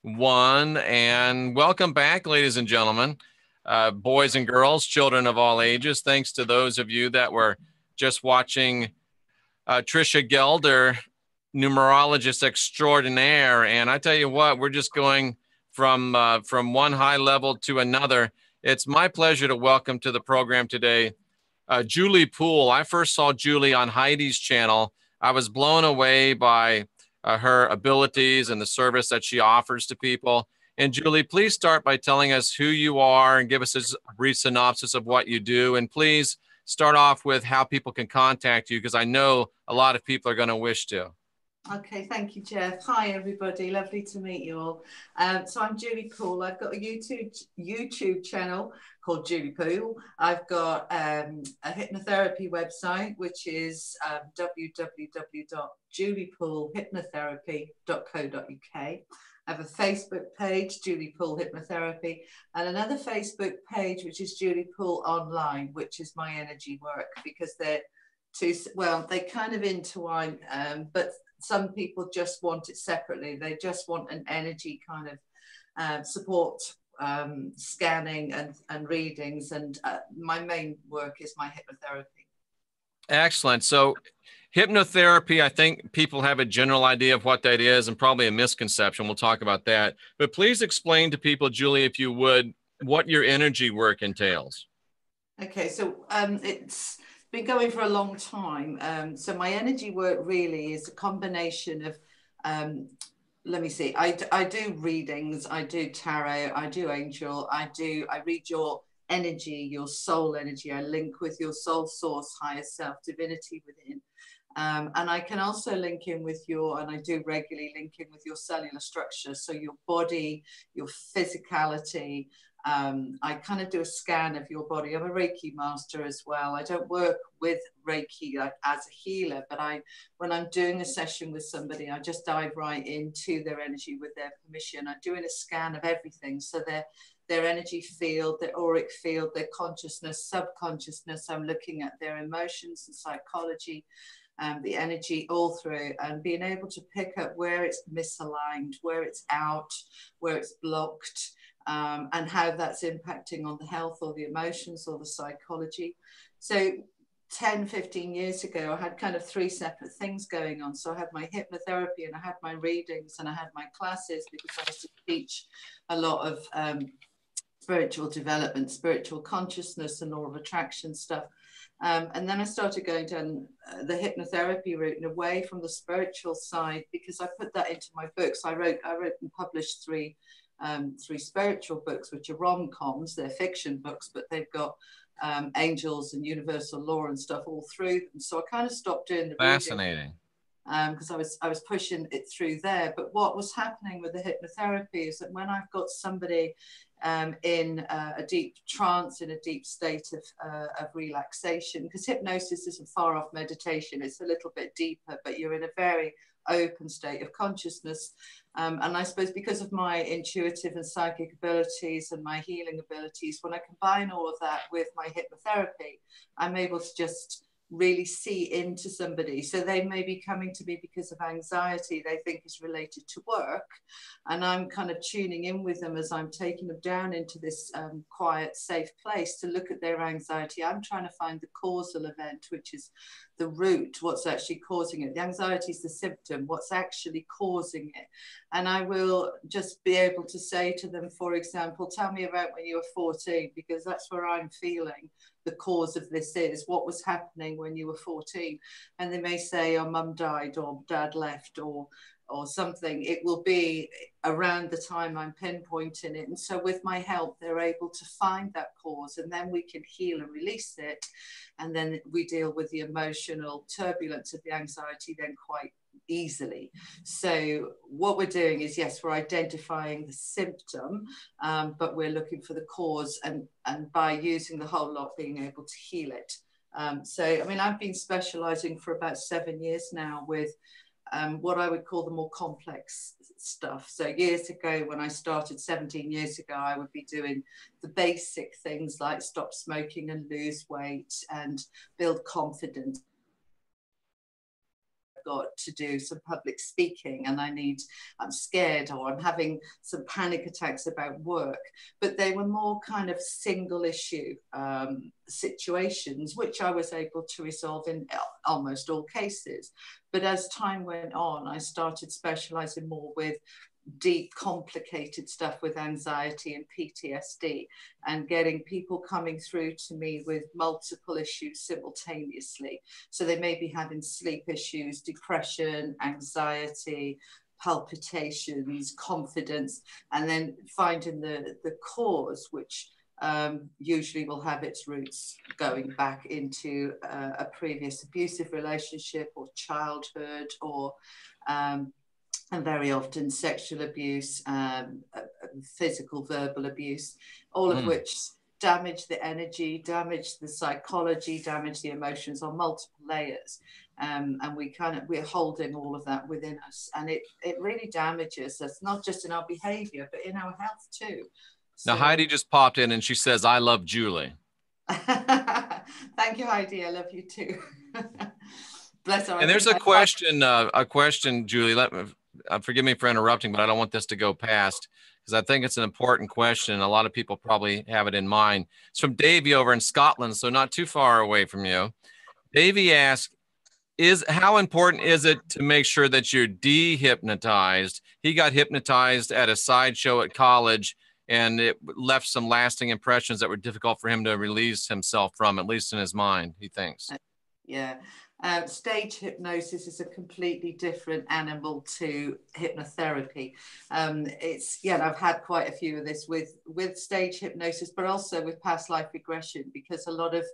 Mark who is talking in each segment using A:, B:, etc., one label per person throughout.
A: one. And welcome back, ladies and gentlemen, boys and girls, children of all ages. Thanks to those of you that were just watching Trisha Gelder, numerologist extraordinaire. And I tell you what, we're just going from one high level to another. It's my pleasure to welcome to the program today Julie Poole. I first saw Julie on Heidi's channel. I was blown away by her abilities and the service that she offers to people. And Julie, please start by telling us who you are and give us a brief synopsis of what you do. And please start off with how people can contact you, because I know a lot of people are going to wish to.
B: Okay, thank you, Jeff. Hi, everybody. Lovely to meet you all. So I'm Julie Poole. I've got a YouTube channel called Julie Poole. I've got a hypnotherapy website, which is www.juliepoolhypnotherapy.co.uk. I have a Facebook page, Julie Poole Hypnotherapy, and another Facebook page, which is Julie Poole Online, which is my energy work, because they're they kind of intertwine, but some people just want it separately. They just want an energy kind of support, scanning and readings. And my main work is my hypnotherapy.
A: Excellent. So hypnotherapy, I think people have a general idea of what that is and probably a misconception. We'll talk about that. But please explain to people, Julie, if you would, what your energy work entails.
B: Okay, so it's been going for a long time. So my energy work really is a combination of, let me see, I do readings, I do tarot, I do angel, I read your energy, your soul energy. I link with your soul source, higher self, divinity within. And I can also link in with and I do regularly link in with your cellular structure. So your body, your physicality. I kind of do a scan of your body. I'm a Reiki master as well. I don't work with Reiki as a healer, but when I'm doing a session with somebody, I just dive right into their energy with their permission. I'm doing a scan of everything. So their energy field, their auric field, their consciousness, subconsciousness. I'm looking at their emotions and psychology, the energy all through, and being able to pick up where it's misaligned, where it's out, where it's blocked. And how that's impacting on the health or the emotions or the psychology. So 10, 15 years ago, I had kind of three separate things going on. So I had my hypnotherapy and I had my readings and I had my classes, because I used to teach a lot of spiritual development, spiritual consciousness and law of attraction stuff. And then I started going down the hypnotherapy route and away from the spiritual side, because I put that into my books. I wrote and published three spiritual books, which are rom-coms. They're fiction books, but they've got angels and universal law and stuff all through them. So I kind of stopped doing the
A: fascinating
B: because I was pushing it through there. But what was happening with the hypnotherapy is that when I've got somebody in a deep trance, in a deep state of relaxation, because hypnosis isn't far off meditation, it's a little bit deeper, but you're in a very open state of consciousness. And I suppose because of my intuitive and psychic abilities and my healing abilities, when I combine all of that with my hypnotherapy, I'm able to just really see into somebody. So they may be coming to me because of anxiety they think is related to work, and I'm kind of tuning in with them as I'm taking them down into this quiet, safe place to look at their anxiety. I'm trying to find the causal event, which is the root, what's actually causing it. The anxiety is the symptom, what's actually causing it. And I will just be able to say to them, for example, tell me about when you were 14, because that's where I'm feeling the cause of this is. What was happening when you were 14? And they may say, oh, mum died, or dad left, or something. It will be around the time I'm pinpointing it. And so with my help, they're able to find that cause, and then we can heal and release it. And then we deal with the emotional turbulence of the anxiety then quite easily. So what we're doing is, yes, we're identifying the symptom, but we're looking for the cause, and by using the whole lot, being able to heal it. So, I mean, I've been specializing for about 7 years now with what I would call the more complex stuff. So years ago, when I started 17 years ago, I would be doing the basic things like stop smoking and lose weight and build confidence. got to do some public speaking and I'm scared, or I'm having some panic attacks about work. But they were more kind of single issue situations, which I was able to resolve in almost all cases. But as time went on, I started specializing more with deep, complicated stuff with anxiety and PTSD, and getting people coming through to me with multiple issues simultaneously. So they may be having sleep issues, depression, anxiety, palpitations, confidence, and then finding the cause, which usually will have its roots going back into a previous abusive relationship or childhood, or and very often sexual abuse, physical, verbal abuse, all of which damage the energy, damage the psychology, damage the emotions on multiple layers. And we're holding all of that within us. And it really damages us, not just in our behavior, but in our health too.
A: Now,
B: So,
A: Heidi just popped in and she says, I love Julie.
B: Thank you, Heidi. I love you too. Bless her.
A: And there's a question, Julie. Forgive me for interrupting, but I don't want this to go past, because I think it's an important question. A lot of people probably have it in mind. It's from Davey over in Scotland, so not too far away from you. Davey asks, how important is it to make sure that you're de-hypnotized? He got hypnotized at a sideshow at college, and it left some lasting impressions that were difficult for him to release himself from, at least in his mind, he thinks.
B: Yeah. Stage hypnosis is a completely different animal to hypnotherapy. I've had quite a few of this with stage hypnosis, but also with past life regression, because a lot of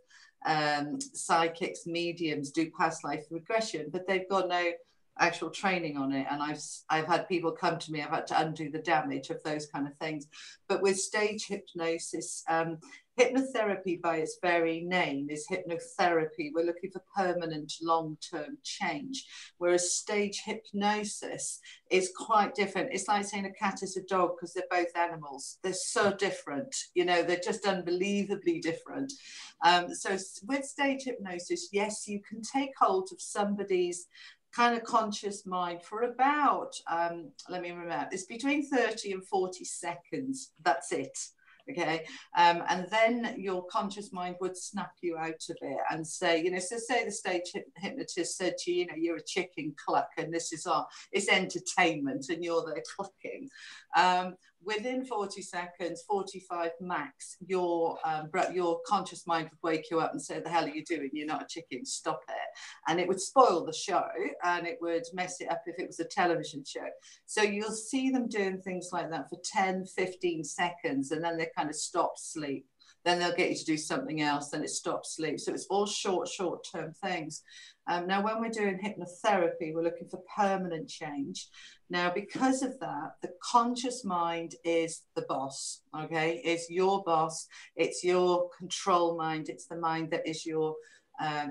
B: psychics, mediums do past life regression, but they've got no actual training on it. And I've had people come to me, I've had to undo the damage of those kind of things. But with stage hypnosis, hypnotherapy by its very name is hypnotherapy. We're looking for permanent long-term change, whereas stage hypnosis is quite different. It's like saying a cat is a dog, because they're both animals. They're so different, they're just unbelievably different. So with stage hypnosis, yes, you can take hold of somebody's kind of conscious mind for about, let me remember, it's between 30 and 40 seconds. That's it. Okay. And then your conscious mind would snap you out of it and say, so say the stage hypnotist said to you, you're a chicken cluck and this is it's entertainment, and you're there clucking. Within 40 seconds, 45 max, your conscious mind would wake you up and say, the hell are you doing? You're not a chicken, stop it. And it would spoil the show, and it would mess it up if it was a television show. So you'll see them doing things like that for 10, 15 seconds, and then they kind of stop sleep. Then they'll get you to do something else, then it stops sleep. So it's all short-term things. Now, when we're doing hypnotherapy, we're looking for permanent change. Now, because of that, the conscious mind is the boss, okay? It's your boss. It's your control mind. It's the mind that is your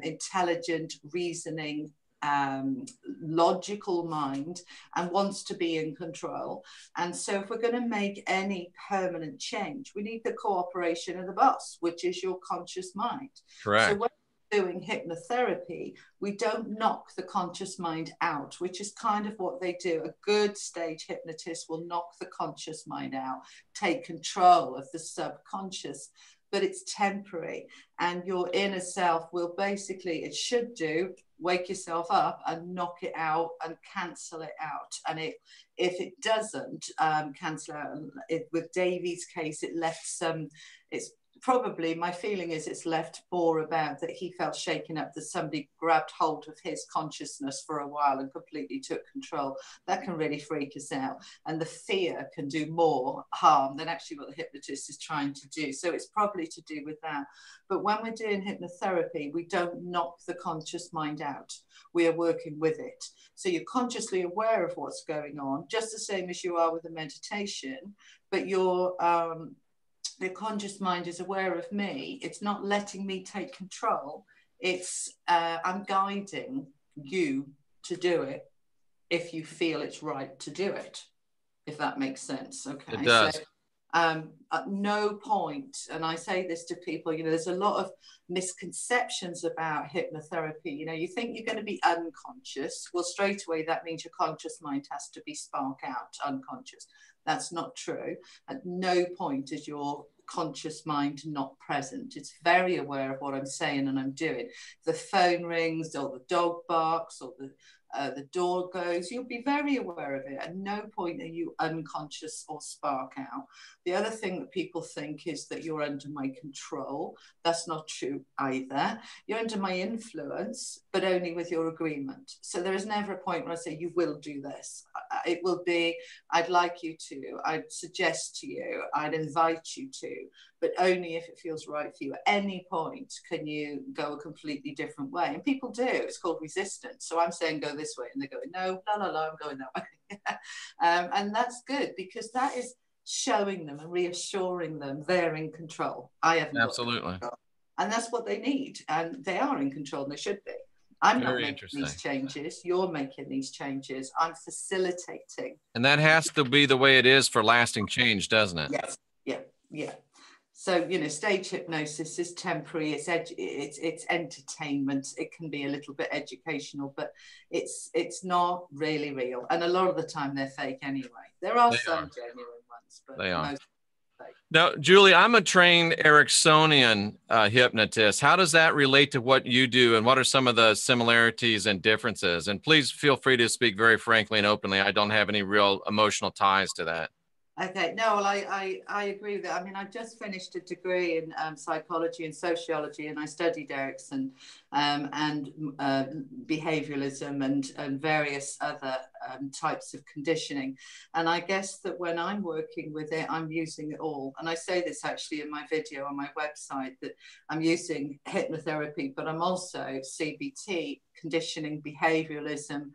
B: intelligent, reasoning, logical mind, and wants to be in control. And so if we're going to make any permanent change, we need the cooperation of the boss, which is your conscious mind.
A: Correct.
B: So when we're doing hypnotherapy, we don't knock the conscious mind out, which is kind of what they do. A good stage hypnotist will knock the conscious mind out, take control of the subconscious, but it's temporary. And your inner self will basically, it should do, wake yourself up and knock it out and cancel it out. And if it doesn't cancel out, with Davy's case, it left it's probably, my feeling is it's left more about that he felt shaken up, that somebody grabbed hold of his consciousness for a while and completely took control. That can really freak us out. And the fear can do more harm than actually what the hypnotist is trying to do. So it's probably to do with that. But when we're doing hypnotherapy, we don't knock the conscious mind out. We are working with it. So you're consciously aware of what's going on, just the same as you are with a meditation, but the conscious mind is aware of me. It's not letting me take control. It's I'm guiding you to do it if you feel it's right to do it, if that makes sense. Okay.
A: It does.
B: At no point, and I say this to people, you know, there's a lot of misconceptions about hypnotherapy. You know, you think you're going to be unconscious. Well, straight away, that means your conscious mind has to be spark out unconscious. That's not true. At no point is your conscious mind not present. It's very aware of what I'm saying and I'm doing. The phone rings, or the dog barks, or the door goes, you'll be very aware of it. At no point are you unconscious or spark out. The other thing that people think is that you're under my control. That's not true either. You're under my influence, but only with your agreement. So there is never a point where I say, you will do this. It will be, I'd like you to, I'd suggest to you, I'd invite you to, but only if it feels right for you. At any point can you go a completely different way. And people do. It's called resistance. So I'm saying go this way, and they're going, no, la, la, la, I'm going that way. And that's good, because that is showing them and reassuring them they're in control. I haven't
A: Absolutely.
B: got control. And that's what they need. And they are in control, and they should be. I'm not making these changes. You're making these changes. I'm facilitating.
A: And that has to be the way it is for lasting change, doesn't it?
B: Yes. Yeah. Yeah. So, you know, stage hypnosis is temporary. It's entertainment. It can be a little bit educational, but it's not really real. And a lot of the time they're fake anyway. There are some genuine ones, but
A: they are.
B: Most are fake.
A: Now, Julie, I'm a trained Ericksonian hypnotist. How does that relate to what you do, and what are some of the similarities and differences? And please feel free to speak very frankly and openly. I don't have any real emotional ties to that.
B: Okay, no, well, I agree with that. I mean, I've just finished a degree in psychology and sociology, and I studied Erickson and behavioralism and various other types of conditioning. And I guess that when I'm working with it, I'm using it all. And I say this actually in my video on my website, that I'm using hypnotherapy, but I'm also CBT, conditioning, behavioralism.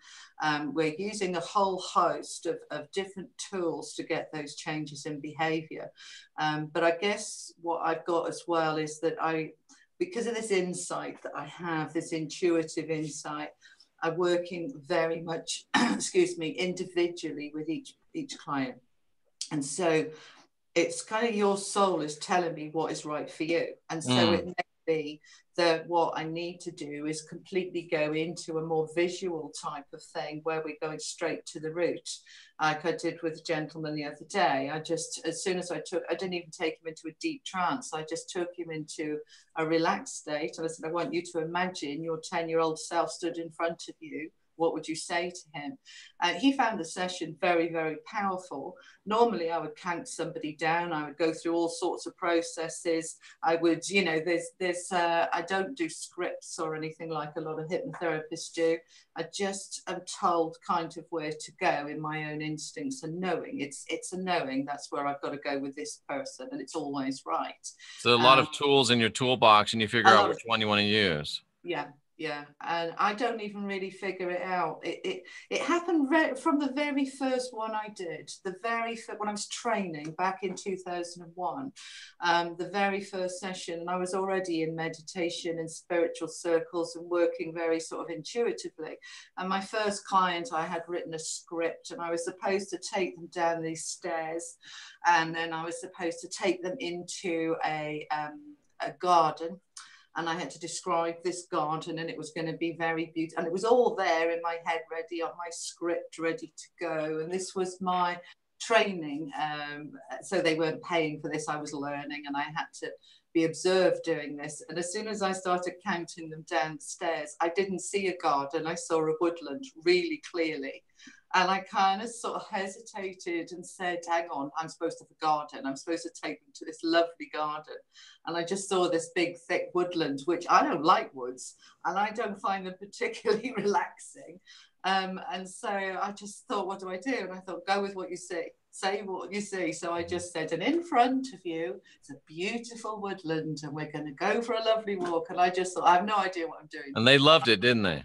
B: We're using a whole host of different tools to get those changes in behavior. But I guess what I've got as well is that because of this insight that I have, this intuitive insight, I'm working very much, excuse me, individually with each client. And so it's kind of your soul is telling me what is right for you. And so it may be that what I need to do is completely go into a more visual type of thing, where we're going straight to the root, like I did with a gentleman the other day. As soon as I didn't even take him into a deep trance. I just took him into a relaxed state. And I said, I want you to imagine your 10-year-old self stood in front of you. What would you say to him? He found the session very, very powerful. Normally, I would count somebody down. I would go through all sorts of processes. I would, you know, I don't do scripts or anything like a lot of hypnotherapists do. I just am told kind of where to go in my own instincts and knowing. It's a knowing. That's where I've got to go with this person, and it's always right.
A: So a lot of tools in your toolbox, and you figure out which one you want to use.
B: Yeah. Yeah, and I don't even really figure it out. It happened from the very first one I did, when I was training back in 2001, the very first session, and I was already in meditation and spiritual circles and working very sort of intuitively. And my first client, I had written a script, and I was supposed to take them down these stairs, and then I was supposed to take them into a garden. And I had to describe this garden, and it was going to be very beautiful. And it was all there in my head, ready on my script, ready to go. And this was my training. So they weren't paying for this. I was learning, and I had to be observed doing this. And as soon as I started counting them downstairs, I didn't see a garden. I saw a woodland really clearly. And I kind of sort of hesitated and said, hang on, I'm supposed to have a garden. I'm supposed to take them to this lovely garden. And I just saw this big, thick woodland, which I don't like woods, and I don't find them particularly relaxing. And so I just thought, what do I do? And I thought, go with what you see. Say what you see. So I just said, and in front of you, it's a beautiful woodland, and we're going to go for a lovely walk. And I just thought, I have no idea what I'm doing.
A: And they loved it, didn't they?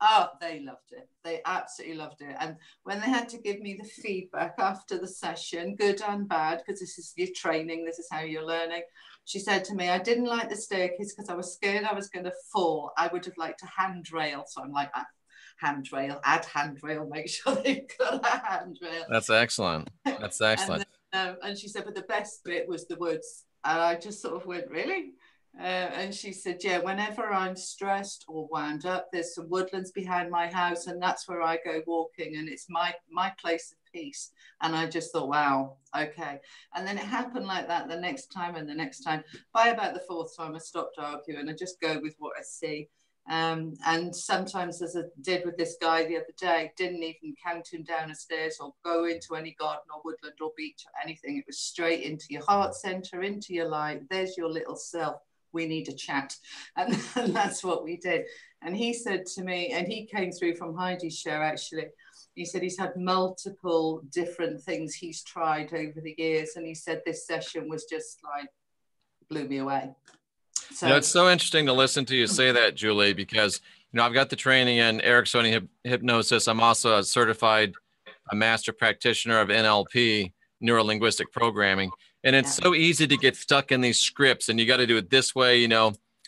B: Oh, they loved it. They absolutely loved it. And when they had to give me the feedback after the session, good and bad, because this is your training, this is how you're learning, she said to me, I didn't like the staircase because I was scared I was going to fall. I would have liked a handrail. So I'm like, handrail, add handrail, make sure they've got a handrail.
A: That's excellent. That's excellent.
B: And she said, but the best bit was the woods. And I just sort of went, really? And she said, yeah, whenever I'm stressed or wound up, there's some woodlands behind my house, and that's where I go walking, and it's my place of peace. And I just thought, wow, okay. And then it happened like that the next time and the next time. By about the fourth time, I stopped arguing. I just go with what I see. And sometimes, as I did with this guy the other day, didn't even count him down the stairs or go into any garden or woodland or beach or anything. It was straight into your heart center, into your light. There's your little self. We need a chat. And that's what we did. And he said to me, and he came through from Heidi's show, actually. He said he's had multiple different things he's tried over the years. And he said this session was just like, blew me away.
A: So it's so interesting to listen to you say that, Julie, because, I've got the training in Ericksonian hypnosis. I'm also a certified master practitioner of NLP, neuro-linguistic programming. And it's so easy to get stuck in these scripts, and you got to do it this way.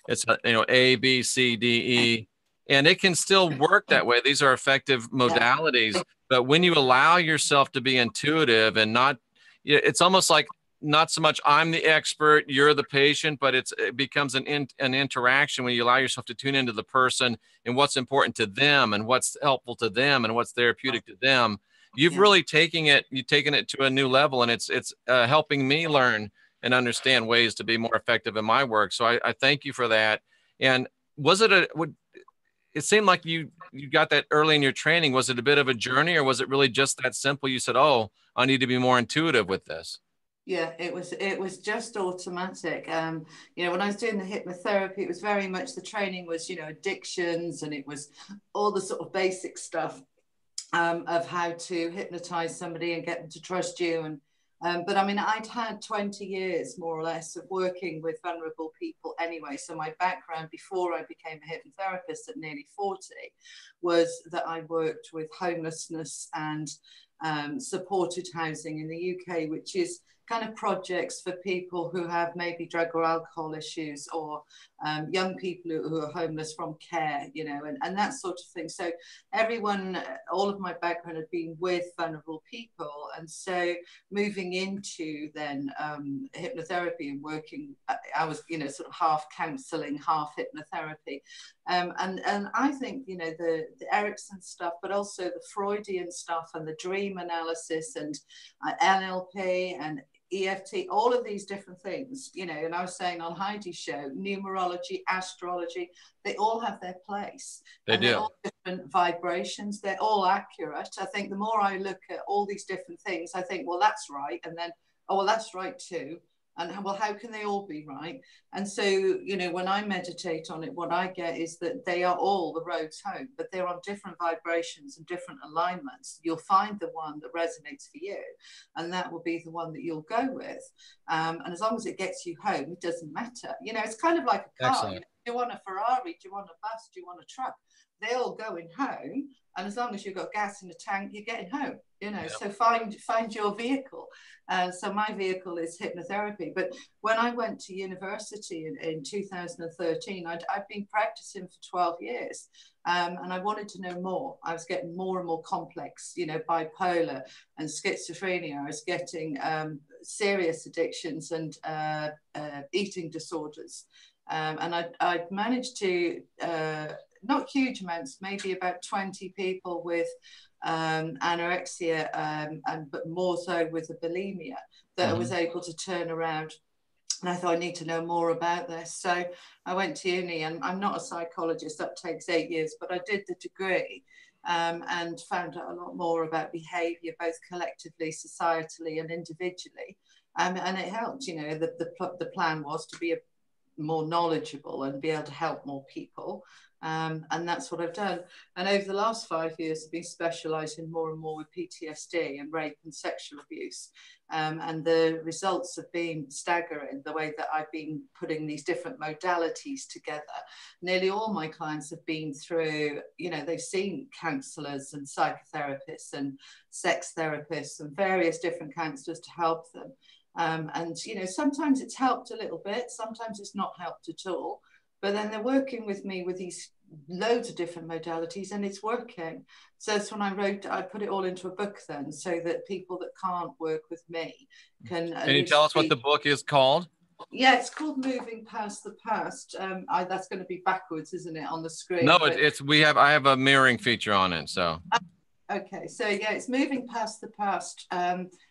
A: It's, A, B, C, D, E, and it can still work that way. These are effective modalities, but when you allow yourself to be intuitive and not, it's almost like not so much I'm the expert, you're the patient, but it becomes an interaction when you allow yourself to tune into the person and what's important to them and what's helpful to them and what's therapeutic to them. You've really taken it to a new level, and it's helping me learn and understand ways to be more effective in my work. So I thank you for that. And it seemed like you got that early in your training. Was it a bit of a journey, or was it really just that simple? You said, oh, I need to be more intuitive with this.
B: Yeah, it was just automatic. When I was doing the hypnotherapy, it was very much, the training was, addictions, and it was all the sort of basic stuff of how to hypnotize somebody and get them to trust you. But I mean, I'd had 20 years more or less of working with vulnerable people anyway. So my background before I became a hypnotherapist at nearly 40 was that I worked with homelessness and supported housing in the UK, which is kind of projects for people who have maybe drug or alcohol issues, or young people who are homeless from care, and that sort of thing. So all of my background had been with vulnerable people. And so moving into then hypnotherapy and working, I was, sort of half counseling, half hypnotherapy. And I think, the Erickson stuff, but also the Freudian stuff and the dream analysis and NLP and EFT, all of these different things, and I was saying on Heidi's show, numerology, astrology, they all have their place. They're all different vibrations. They're all accurate. I think the more I look at all these different things, I think, well, that's right. And then, oh, well, that's right too. And well, how can they all be right? And so, when I meditate on it, what I get is that they are all the roads home, but they're on different vibrations and different alignments. You'll find the one that resonates for you, and that will be the one that you'll go with. And as long as it gets you home, it doesn't matter. It's kind of like a car. Do you want a Ferrari? Do you want a bus? Do you want a truck? They're all going home. And as long as you've got gas in the tank, you're getting home, So find your vehicle. So my vehicle is hypnotherapy. But when I went to university in 2013, I'd been practicing for 12 years. And I wanted to know more. I was getting more and more complex, bipolar and schizophrenia. I was getting serious addictions and eating disorders. And I'd managed to... not huge amounts, maybe about 20 people with anorexia, but more so with a bulimia that I was able to turn around. And I thought, I need to know more about this. So I went to uni, and I'm not a psychologist, that takes 8 years, but I did the degree and found out a lot more about behavior, both collectively, societally, and individually. And it helped, the plan was to be more knowledgeable and be able to help more people. And that's what I've done. And over the last 5 years, I've been specialising more and more with PTSD and rape and sexual abuse. And the results have been staggering, the way that I've been putting these different modalities together. Nearly all my clients have been through, they've seen counsellors and psychotherapists and sex therapists and various different counsellors to help them. And, sometimes it's helped a little bit, sometimes it's not helped at all. But then they're working with me with these loads of different modalities, and it's working. So that's when I put it all into a book then, so that people that can't work with me can
A: you tell us what the book is called?
B: Yeah, it's called Moving Past the Past. That's going to be backwards, isn't it, on the screen?
A: No, I have a mirroring feature on it, so.
B: Okay, so yeah, it's Moving Past the Past.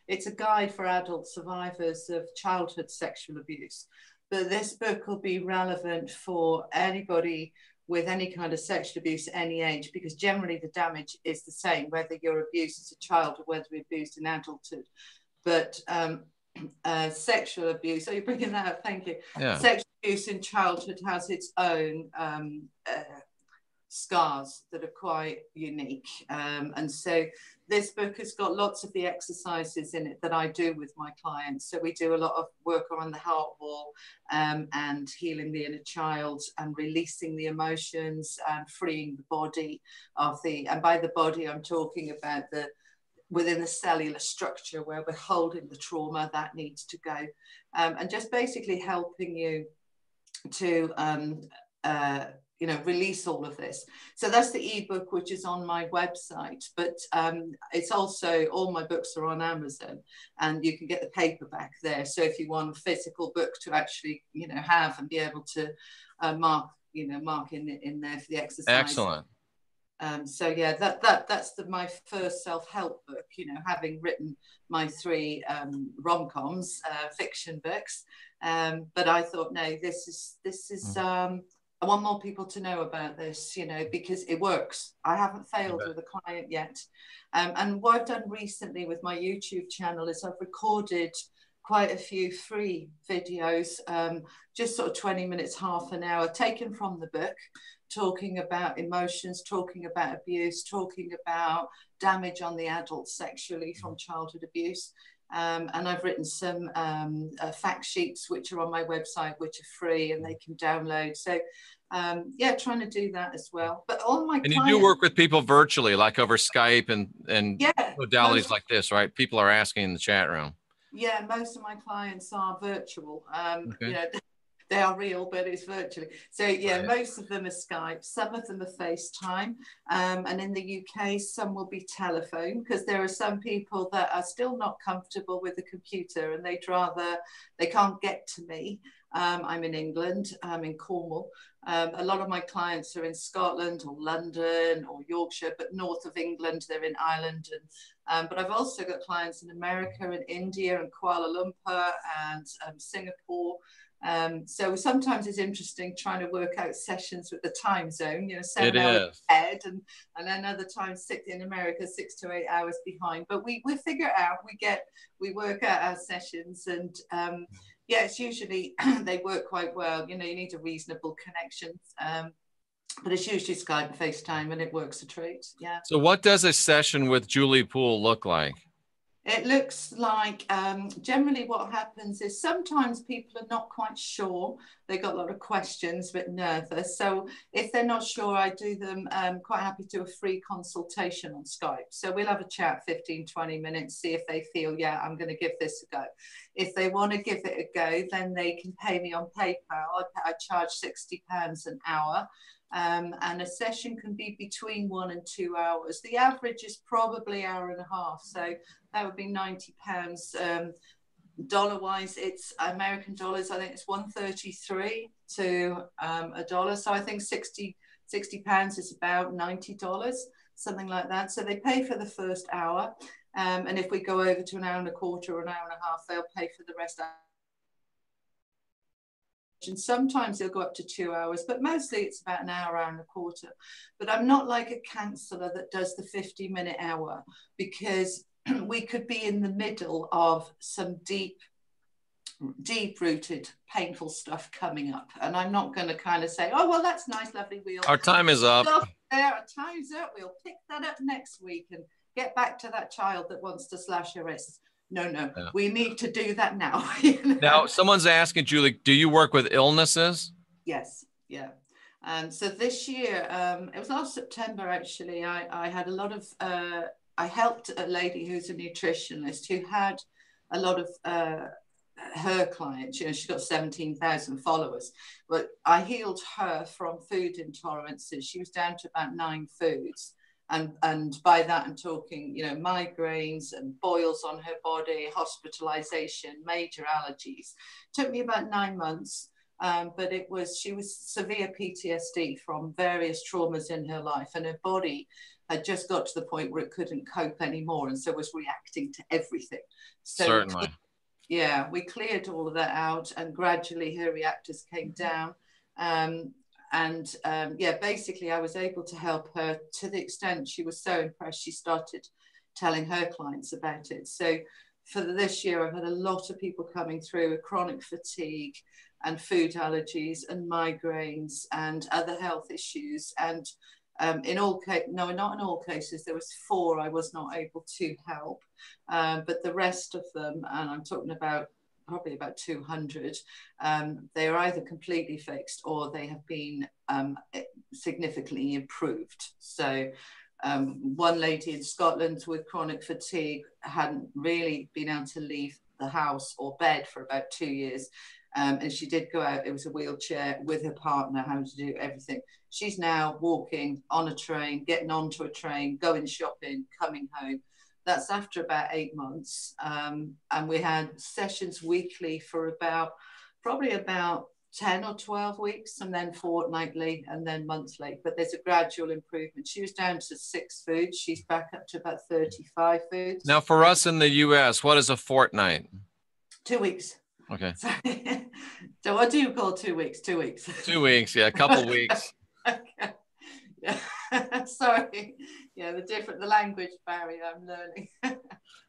B: It's a guide for adult survivors of childhood sexual abuse. But this book will be relevant for anybody with any kind of sexual abuse at any age, because generally the damage is the same, whether you're abused as a child or whether you're abused in adulthood. But sexual abuse, so you're bringing that up, thank you.
A: Yeah.
B: Sexual abuse in childhood has its own scars that are quite unique. And so this book has got lots of the exercises in it that I do with my clients. So we do a lot of work around the heart wall, and healing the inner child and releasing the emotions and freeing the body of and by the body, I'm talking about within the cellular structure where we're holding the trauma that needs to go, and just basically helping you to release all of this. So that's the ebook, which is on my website, but it's also, all my books are on Amazon, and you can get the paperback there. So if you want a physical book to actually, have and be able to mark in there for the exercise.
A: Excellent.
B: So yeah, that's my first self-help book, having written my 3 rom-coms, fiction books. But I thought, no, this is I want more people to know about this, because it works. I haven't failed with a client yet. And what I've done recently with my YouTube channel is I've recorded quite a few free videos, just sort of 20 minutes, half an hour, taken from the book, talking about emotions, talking about abuse, talking about damage on the adult sexually from childhood abuse. And I've written some fact sheets which are on my website, which are free and they can download. So yeah, trying to do that as well. But all my
A: clients, you do work with people virtually, like over Skype and
B: yeah,
A: modalities like this, right? People are asking in the chat room.
B: Yeah, most of my clients are virtual.
A: Okay.
B: They are real, but it's virtually. So yeah, most of them are Skype. Some of them are FaceTime. And in the UK, some will be telephone, because there are some people that are still not comfortable with the computer and they can't get to me. I'm in England, I'm in Cornwall. A lot of my clients are in Scotland or London or Yorkshire, but north of England, they're in Ireland. But I've also got clients in America and India and Kuala Lumpur and Singapore. So sometimes it's interesting trying to work out sessions with the time zone, 7 hours ahead, and then other times in America 6 to 8 hours behind. But we figure it out. We work out our sessions, and yeah, it's usually they work quite well. You need a reasonable connection. But it's usually Skype and FaceTime, and it works a treat. Yeah.
A: So what does a session with Julie Poole look like?
B: It looks like generally what happens is sometimes people are not quite sure. They've got a lot of questions, a bit nervous. So if they're not sure, I do them quite happy to do a free consultation on Skype. So we'll have a chat 15, 20 minutes, see if they feel, yeah, I'm going to give this a go. If they want to give it a go, then they can pay me on PayPal. I charge £60 an hour. And a session can be between 1 and 2 hours. The average is probably an hour and a half. So that would be £90. Dollar-wise, it's American dollars. I think it's 133 to a dollar. So I think 60 pounds is about $90, something like that. So they pay for the first hour. And if we go over to an hour and a quarter or an hour and a half, they'll pay for the rest. And sometimes they'll go up to 2 hours, but mostly it's about an hour, hour and a quarter. But I'm not like a counsellor that does the 50-minute hour, because we could be in the middle of some deep-rooted, painful stuff coming up. And I'm not going to kind of say, oh, well, that's nice, lovely.
A: Our time is up.
B: Our time's up. We'll pick that up next week and get back to that child that wants to slash your wrists. No, we need to do that now.
A: Now, someone's asking, Julie, do you work with illnesses?
B: Yes, yeah. So this year, it was last September, actually, I had a lot of, I helped a lady who's a nutritionist who had a lot of her client, you know, she's got 17,000 followers, but I healed her from food intolerances. She was down to about 9 foods. And by that, I'm talking, you know, migraines and boils on her body, hospitalization, major allergies. Took me about 9 months, but she was severe PTSD from various traumas in her life, and her body had just got to the point where it couldn't cope anymore, and so was reacting to everything. So
A: certainly.
B: we cleared all of that out, and gradually her reactors came down. Basically I was able to help her to the extent she was so impressed she started telling her clients about it. So for this year I've had a lot of people coming through with chronic fatigue and food allergies and migraines and other health issues. And not in all cases, there was 4 I was not able to help, but the rest of them, and I'm talking about probably about 200, they are either completely fixed or they have been significantly improved. So one lady in Scotland with chronic fatigue hadn't really been able to leave the house or bed for about 2 years. And she did go out, it was a wheelchair, with her partner, having to do everything. She's now walking on a train, getting onto a train, going shopping, coming home. That's after about 8 months. And we had sessions weekly for probably about 10 or 12 weeks, and then fortnightly, and then monthly. But there's a gradual improvement. She was down to 6 foods. She's back up to about 35 foods.
A: Now, for us in the US, what is a fortnight?
B: 2 weeks.
A: Okay.
B: So what do you call 2 weeks? 2 weeks.
A: 2 weeks, yeah, a couple weeks.
B: Okay. Yeah. Sorry. Yeah, the language barrier I'm learning.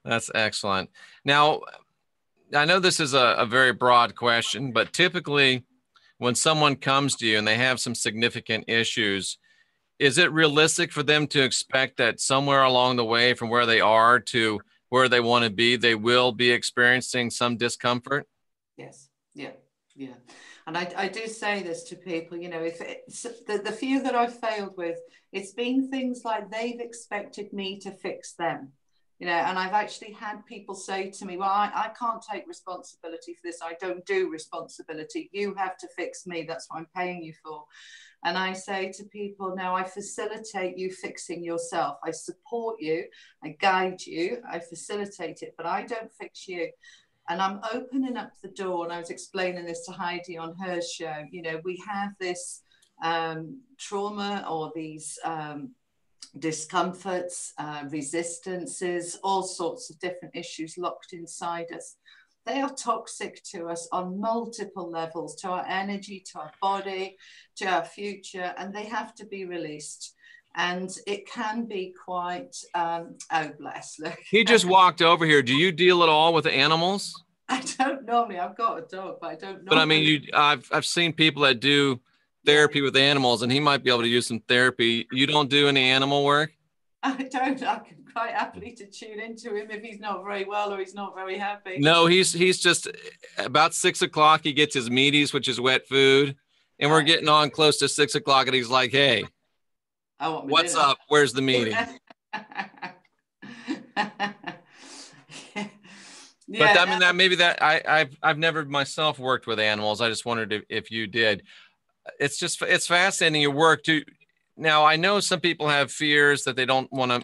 A: That's excellent. Now, I know this is a very broad question, but typically when someone comes to you and they have some significant issues, is it realistic for them to expect that somewhere along the way from where they are to where they want to be, they will be experiencing some discomfort?
B: Yes. Yeah. Yeah. And I do say this to people, you know, if it's the few that I've failed with, it's been things like they've expected me to fix them, you know, and I've actually had people say to me, well, I can't take responsibility for this. I don't do responsibility. You have to fix me. That's what I'm paying you for. And I say to people, now I facilitate you fixing yourself. I support you, I guide you, I facilitate it, but I don't fix you. And I'm opening up the door, and I was explaining this to Heidi on her show. You know, we have this trauma or these discomforts, resistances, all sorts of different issues locked inside us. They are toxic to us on multiple levels, to our energy, to our body, to our future, and they have to be released. And it can be quite, oh, bless, look.
A: He just walked over here. Do you deal at all with animals?
B: I don't normally. I've got a dog, but I don't know.
A: But I mean, I've seen people that do therapy with animals, and he might be able to use some therapy. You don't do any animal work?
B: I don't. I can quite happily to tune into him if he's not very well or he's not very happy.
A: No, he's just about 6 o'clock. He gets his meaties, which is wet food, and we're getting on close to 6 o'clock, and he's like, "Hey, what's up? Where's the meeting?"
B: Yeah,
A: but I mean, I've never myself worked with animals. I just wondered if you did. It's fascinating your work too. Now, I know some people have fears that they don't want to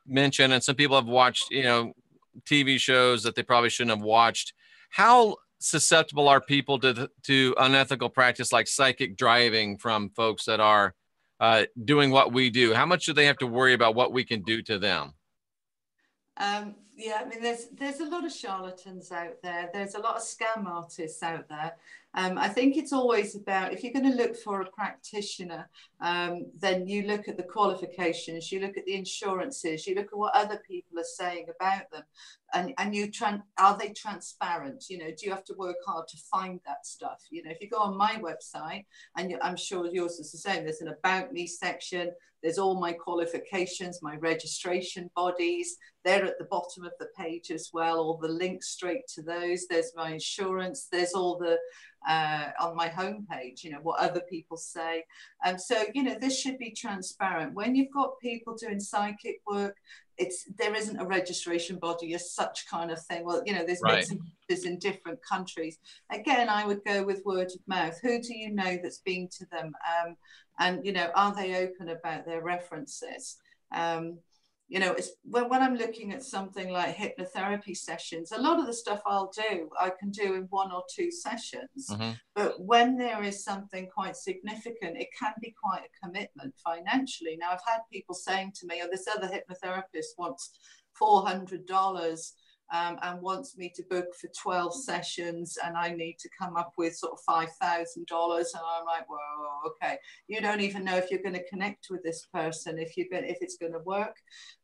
A: mention, and some people have watched, you know, TV shows that they probably shouldn't have watched. How susceptible are people to unethical practice like psychic driving from folks that are doing what we do? How much do they have to worry about what we can do to them?
B: Yeah, I mean, there's a lot of charlatans out there. There's a lot of scam artists out there. I think it's always about, if you're going to look for a practitioner, then you look at the qualifications, you look at the insurances, you look at what other people are saying about them, and are they transparent? You know, do you have to work hard to find that stuff? You know, if you go on my website, and I'm sure yours is the same, there's an About Me section, there's all my qualifications, my registration bodies, they're at the bottom of the page as well, all the links straight to those. There's my insurance, there's all the on my homepage, you know, what other people say. So, you know, this should be transparent. When you've got people doing psychic work, there isn't a registration body as such kind of thing. Well, you know, there's bits and pieces in different countries. Again, I would go with word of mouth. Who do you know that's been to them? And, you know, are they open about their references? You know, when I'm looking at something like hypnotherapy sessions, a lot of the stuff I can do in 1 or 2 sessions. But when there is something quite significant, it can be quite a commitment financially. Now, I've had people saying to me, oh, this other hypnotherapist wants $400 and wants me to book for 12 sessions, and I need to come up with sort of $5,000. And I'm like, well, okay, you don't even know if you're going to connect with this person, if it's going to work.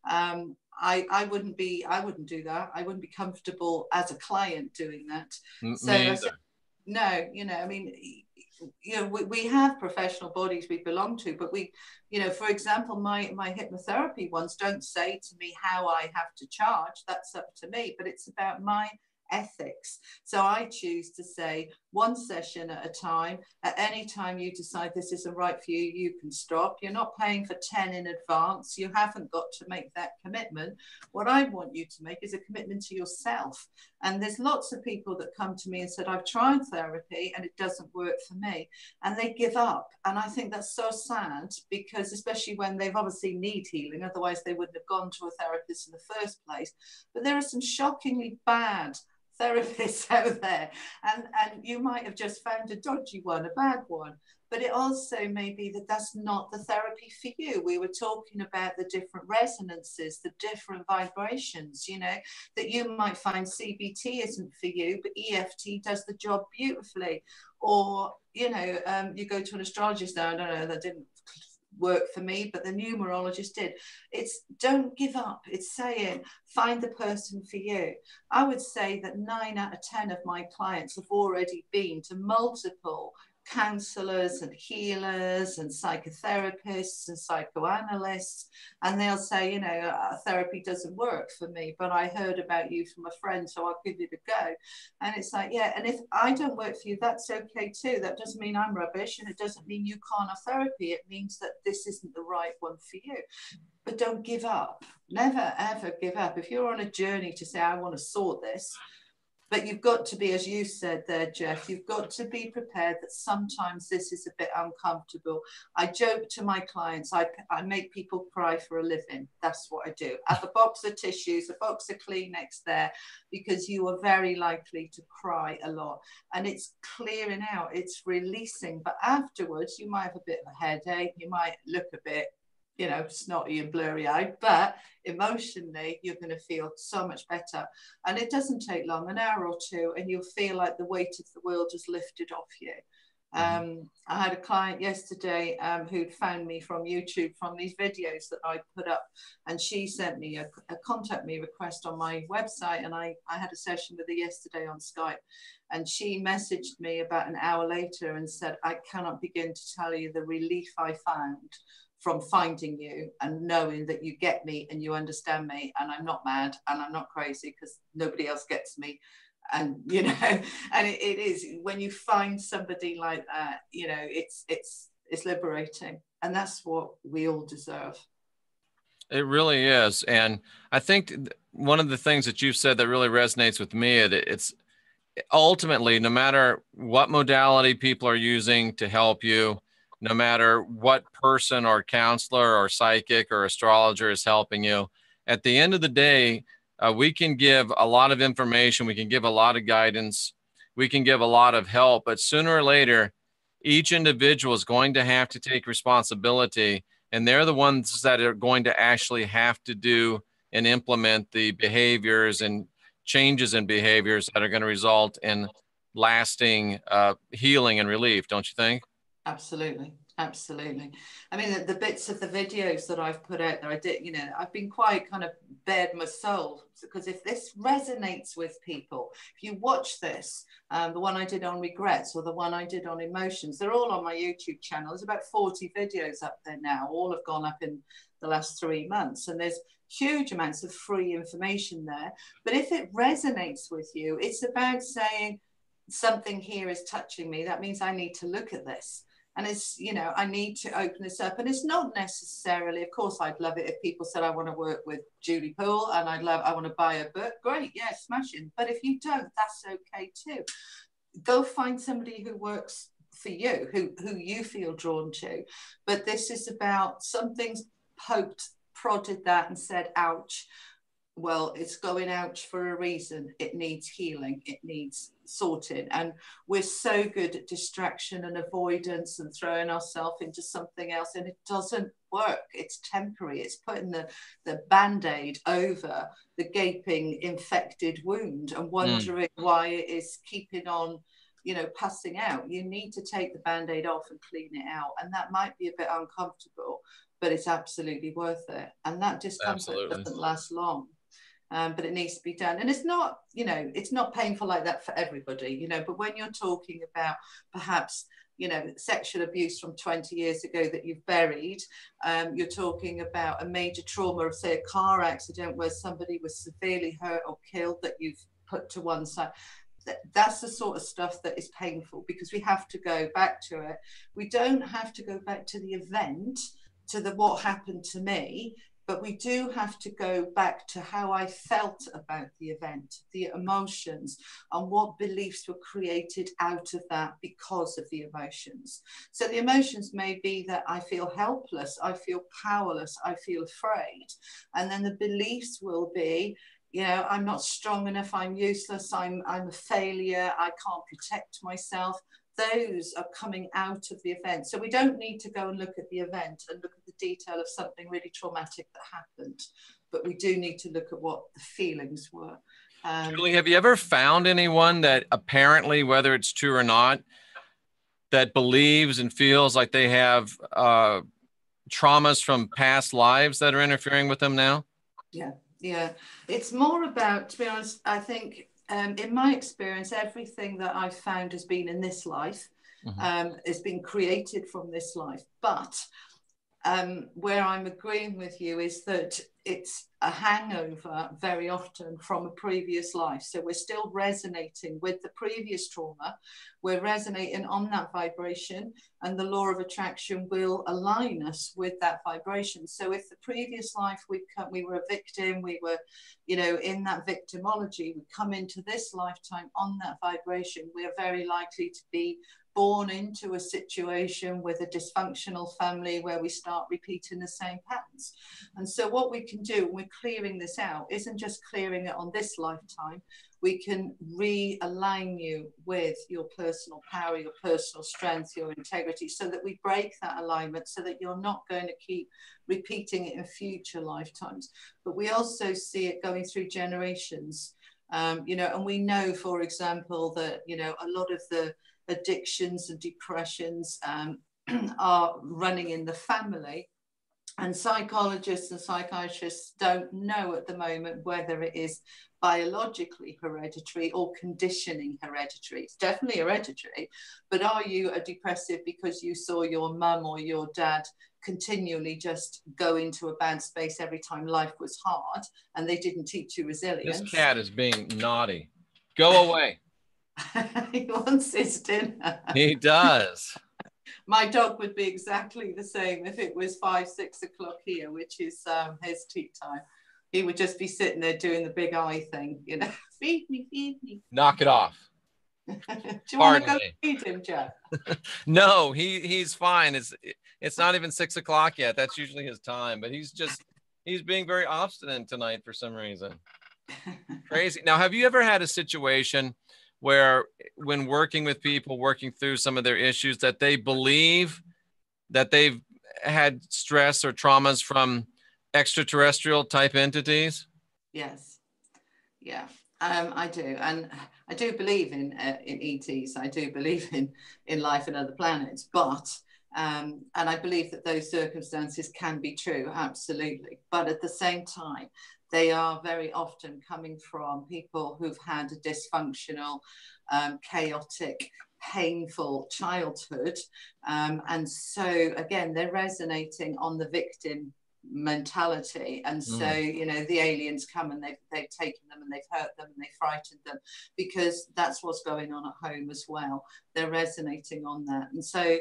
B: I wouldn't do that. I wouldn't be comfortable as a client doing that.
A: Me either.
B: No, you know, I mean, you know, we have professional bodies we belong to, but we, you know, for example, my hypnotherapy ones don't say to me how I have to charge. That's up to me, but it's about my ethics. So I choose to say 1 session at a time. At any time you decide this isn't right for you, you can stop. You're not paying for 10 in advance. You haven't got to make that commitment. What I want you to make is a commitment to yourself. And there's lots of people that come to me and said, I've tried therapy and it doesn't work for me. And they give up. And I think that's so sad, because especially when they've obviously need healing, otherwise they wouldn't have gone to a therapist in the first place. But there are some shockingly bad therapists out there, and you might have just found a dodgy one, a bad one, but it also may be that that's not the therapy for you. We were talking about the different resonances, the different vibrations, you know, that you might find CBT isn't for you, but EFT does the job beautifully. Or, you know, you go to an astrologist now, I don't know, that didn't work for me, but the numerologist did. It's don't give up. It's saying find the person for you. I would say that 9 out of 10 of my clients have already been to multiple counselors and healers and psychotherapists and psychoanalysts, and they'll say, you know, therapy doesn't work for me, but I heard about you from a friend, so I'll give it a go. And it's like, yeah, and if I don't work for you, that's okay too. That doesn't mean I'm rubbish, and it doesn't mean you can't have therapy. It means that this isn't the right one for you. But don't give up. Never ever give up. If you're on a journey to say, I want to sort this, but you've got to be, as you said there, Jeff, you've got to be prepared that sometimes this is a bit uncomfortable. I joke to my clients, I make people cry for a living. That's what I do. I have a box of tissues, a box of Kleenex there, because you are very likely to cry a lot. And it's clearing out, it's releasing. But afterwards, you might have a bit of a headache. You might look a bit, you know, snotty and blurry-eyed, but emotionally you're going to feel so much better. And it doesn't take long, an hour or 2, and you'll feel like the weight of the world is lifted off you. I had a client yesterday who'd found me from YouTube, from these videos that I put up, and she sent me a contact me request on my website, and I had a session with her yesterday on Skype, and she messaged me about an hour later and said, I cannot begin to tell you the relief I found from finding you and knowing that you get me and you understand me, and I'm not mad and I'm not crazy, because nobody else gets me. And, you know, and it is, when you find somebody like that, you know, it's liberating, and that's what we all deserve.
A: It really is. And I think one of the things that you've said that really resonates with me, it's ultimately, no matter what modality people are using to help you, no matter what person or counselor or psychic or astrologer is helping you, at the end of the day, we can give a lot of information. We can give a lot of guidance. We can give a lot of help. But sooner or later, each individual is going to have to take responsibility. And they're the ones that are going to actually have to do and implement the behaviors and changes in behaviors that are going to result in lasting healing and relief. Don't you think?
B: Absolutely. Absolutely. I mean, the bits of the videos that I've put out there, I did, you know, I've been quite kind of bared my soul, because if this resonates with people, if you watch this, the one I did on regrets or the one I did on emotions, they're all on my YouTube channel. There's about 40 videos up there now. All have gone up in the last 3 months. And there's huge amounts of free information there. But if it resonates with you, it's about saying something here is touching me. That means I need to look at this. And it's, you know, I need to open this up. And it's not necessarily, of course, I'd love it if people said, I want to work with Julie Poole and I want to buy a book. Great. Yeah, smashing. But if you don't, that's okay too. Go find somebody who works for you, who you feel drawn to. But this is about something's poked, prodded that and said, ouch. Well, it's going ouch for a reason. It needs healing. It needs sorting. And we're so good at distraction and avoidance and throwing ourselves into something else, and it doesn't work. It's temporary. It's putting the band-aid over the gaping infected wound and wondering why it is keeping on, you know, passing out. You need to take the band-aid off and clean it out. And that might be a bit uncomfortable, but it's absolutely worth it. And that discomfort doesn't last long. But it needs to be done. And it's not, you know, it's not painful like that for everybody, you know, but when you're talking about perhaps, you know, sexual abuse from 20 years ago that you've buried, you're talking about a major trauma of, say, a car accident where somebody was severely hurt or killed that you've put to one side. That's the sort of stuff that is painful, because we have to go back to it. We don't have to go back to the event, to the what happened to me, but we do have to go back to how I felt about the event, the emotions, and what beliefs were created out of that because of the emotions. So the emotions may be that I feel helpless, I feel powerless, I feel afraid. And then the beliefs will be, you know, I'm not strong enough, I'm useless, I'm a failure, I can't protect myself. Those are coming out of the event. So we don't need to go and look at the event and look at the detail of something really traumatic that happened, but we do need to look at what the feelings were.
A: Julie, have you ever found anyone that apparently, whether it's true or not, that believes and feels like they have traumas from past lives that are interfering with them now?
B: Yeah. It's more about, to be honest, I think, in my experience, everything that I've found has been in this life, has been created from this life. But where I'm agreeing with you is that it's a hangover very often from a previous life. So we're still resonating with the previous trauma. We're resonating on that vibration, and the law of attraction will align us with that vibration. So if the previous life we were a victim, we were, you know, in that victimology, we come into this lifetime on that vibration, we are very likely to be born into a situation with a dysfunctional family where we start repeating the same patterns. And so what we can do when we're clearing this out isn't just clearing it on this lifetime. We can realign you with your personal power, your personal strength, your integrity, so that we break that alignment, so that you're not going to keep repeating it in future lifetimes. But we also see it going through generations, you know, and we know, for example, that, you know, a lot of the addictions and depressions are running in the family, and psychologists and psychiatrists don't know at the moment whether it is biologically hereditary or conditioning hereditary. It's definitely hereditary, but are you a depressive because you saw your mum or your dad continually just go into a bad space every time life was hard and they didn't teach you resilience?
A: This cat is being naughty. Go away.
B: He wants his dinner.
A: He does.
B: My dog would be exactly the same if it was 5, 6 o'clock here, which is his tea time. He would just be sitting there doing the big eye thing, you know, feed me, feed me.
A: Knock it off.
B: Do you want to go feed him, Jack?
A: No, he's fine. It's not even 6 o'clock yet. That's usually his time, but he's being very obstinate tonight for some reason. Crazy. Now, have you ever had a situation where, when working with people, working through some of their issues, that they believe that they've had stress or traumas from extraterrestrial type entities?
B: Yes. Yeah, I do. And I do believe in ETs. I do believe in life on other planets. But, and I believe that those circumstances can be true, absolutely. But at the same time, they are very often coming from people who've had a dysfunctional, chaotic, painful childhood. And so, again, they're resonating on the victim mentality. And so, you know, the aliens come and they've taken them and they've hurt them and they've frightened them, because that's what's going on at home as well. They're resonating on that. And so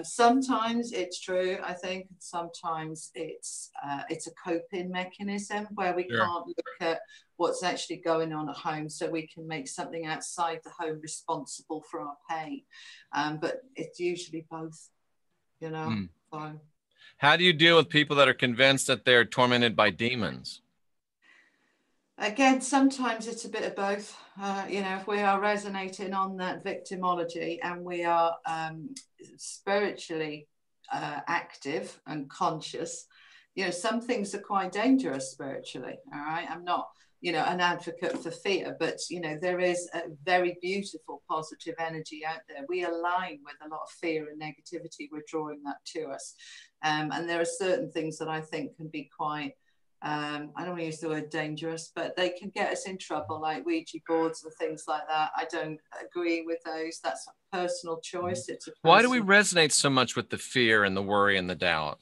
B: sometimes it's true, I think. Sometimes it's a coping mechanism where we can't look at what's actually going on at home, so we can make something outside the home responsible for our pain. But it's usually both, you know. So
A: how do you deal with people that are convinced that they're tormented by demons?
B: again, sometimes it's a bit of both. You know, if we are resonating on that victimology and we are spiritually active and conscious, you know, some things are quite dangerous spiritually. All right. I'm not, you know, an advocate for fear, but, you know, there is a very beautiful positive energy out there. We align with a lot of fear and negativity. We're drawing that to us. And there are certain things that I think can be quite, I don't want to use the word dangerous, but they can get us in trouble, like Ouija boards and things like that. I don't agree with those. That's a personal choice.
A: Why do we resonate so much with the fear and the worry and the doubt?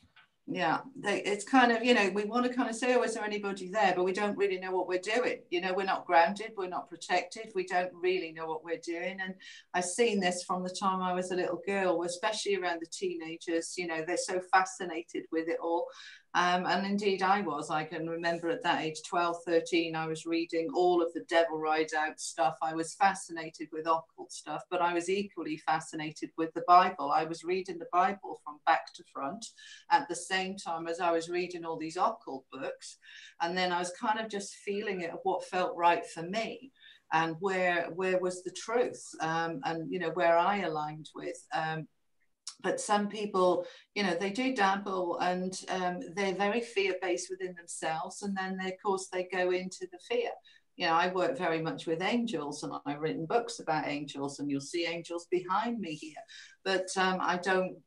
B: Yeah, it's kind of, you know, we want to kind of say, oh, is there anybody there? But we don't really know what we're doing. You know, we're not grounded, we're not protected, we don't really know what we're doing. And I've seen this from the time I was a little girl, especially around the teenagers. You know, they're so fascinated with it all. And indeed I was. I can remember at that age, 12, 13, I was reading all of the Devil Rides Out stuff. I was fascinated with occult stuff, but I was equally fascinated with the Bible. I was reading the Bible from back to front at the same time as I was reading all these occult books. And then I was kind of just feeling it of what felt right for me and where was the truth, and, you know, where I aligned with. But some people, you know, they do dabble and they're very fear-based within themselves. And then, of course, they go into the fear. You know, I work very much with angels and I've written books about angels, and you'll see angels behind me here. But I don't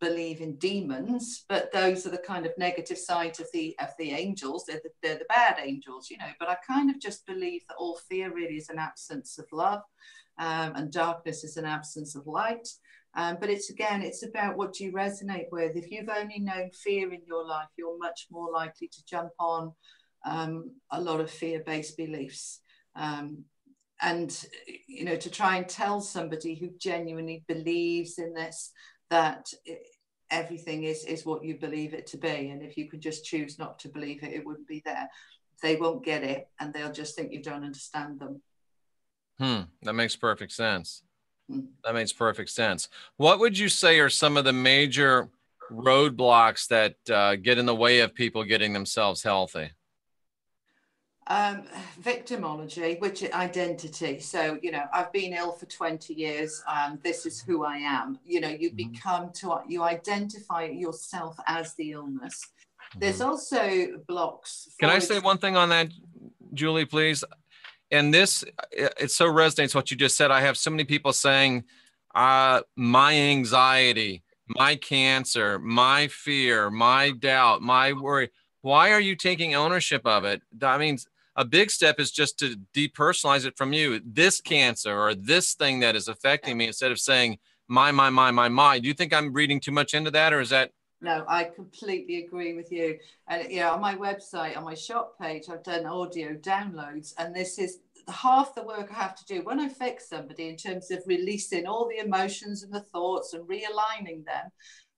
B: believe in demons, but those are the kind of negative sides of the angels. They're the bad angels, you know. But I kind of just believe that all fear really is an absence of love, and darkness is an absence of light. But it's about what do you resonate with. If you've only known fear in your life, you're much more likely to jump on a lot of fear-based beliefs. And, you know, to try and tell somebody who genuinely believes in this that everything is what you believe it to be. And if you could just choose not to believe it, it wouldn't be there. They won't get it, and they'll just think you don't understand them.
A: That makes perfect sense. That makes perfect sense. What would you say are some of the major roadblocks that get in the way of people getting themselves healthy?
B: Victimology, which is identity. So, you know, I've been ill for 20 years and this is who I am. You know, you you identify yourself as the illness. There's also blocks.
A: Can I say one thing on that, Julie, please? And this, it so resonates what you just said. I have so many people saying, my anxiety, my cancer, my fear, my doubt, my worry. Why are you taking ownership of it? I mean, a big step is just to depersonalize it from you. This cancer or this thing that is affecting me, instead of saying my. Do you think I'm reading too much into that, or is that?
B: No, I completely agree with you. And yeah, on my website, on my shop page, I've done audio downloads, and this is half the work I have to do when I fix somebody in terms of releasing all the emotions and the thoughts and realigning them.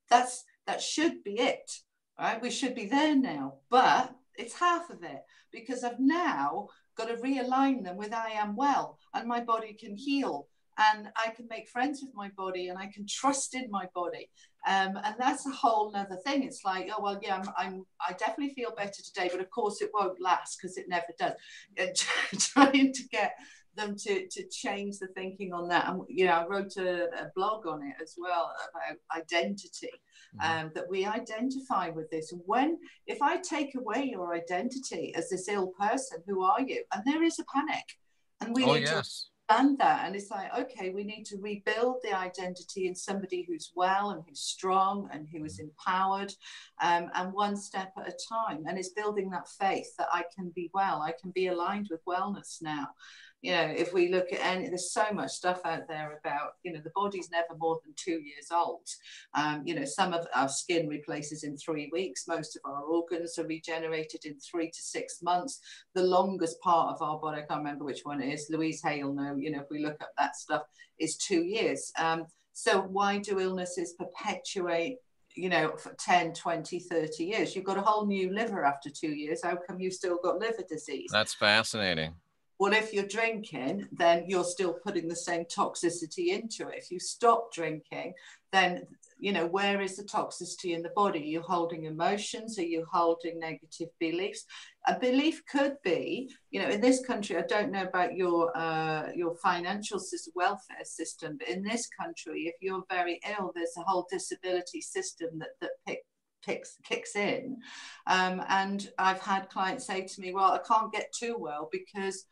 B: That should be it, right? We should be there now, but it's half of it, because I've now got to realign them with I am well, and my body can heal, and I can make friends with my body, and I can trust in my body. And that's a whole nother thing. It's like, oh, well, yeah, I definitely feel better today, but of course it won't last, because it never does. Trying to get them to change the thinking on that. And, you know, I wrote a blog on it as well about identity, that we identify with this. If I take away your identity as this ill person, who are you? And there is a panic, and we need to understand that. And it's like, okay, we need to rebuild the identity in somebody who's well and who's strong and who is empowered, and one step at a time. And it's building that faith that I can be well, I can be aligned with wellness now. You know, if we look at any, there's so much stuff out there about, you know, the body's never more than 2 years old. You know, some of our skin replaces in 3 weeks. Most of our organs are regenerated in 3 to 6 months. The longest part of our body, I can't remember which one it is, Louise Hay will know, you know, if we look up that stuff, is 2 years. So why do illnesses perpetuate, you know, for 10, 20, 30 years? You've got a whole new liver after 2 years. How come you've still got liver disease?
A: That's fascinating.
B: Well, if you're drinking, then you're still putting the same toxicity into it. If you stop drinking, then, you know, where is the toxicity in the body? Are you holding emotions? Are you holding negative beliefs? A belief could be, you know, in this country, I don't know about your financial system, welfare system, but in this country, if you're very ill, there's a whole disability system that kicks in. And I've had clients say to me, well, I can't get too well because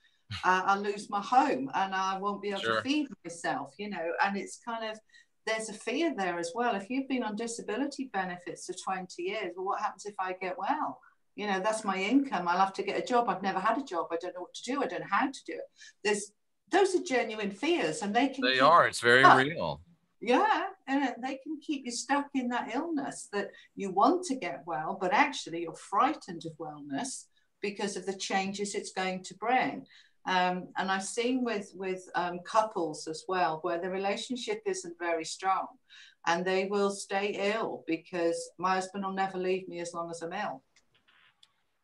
B: I'll lose my home and I won't be able to feed myself, you know. And it's kind of, there's a fear there as well. If you've been on disability benefits for 20 years, well, what happens if I get well? You know, that's my income. I'll have to get a job. I've never had a job. I don't know what to do. I don't know how to do it. Those are genuine fears, and
A: it's very real.
B: Yeah, and they can keep you stuck in that illness that you want to get well, but actually you're frightened of wellness because of the changes it's going to bring. And I've seen with couples as well, where the relationship isn't very strong and they will stay ill because my husband will never leave me as long as I'm ill.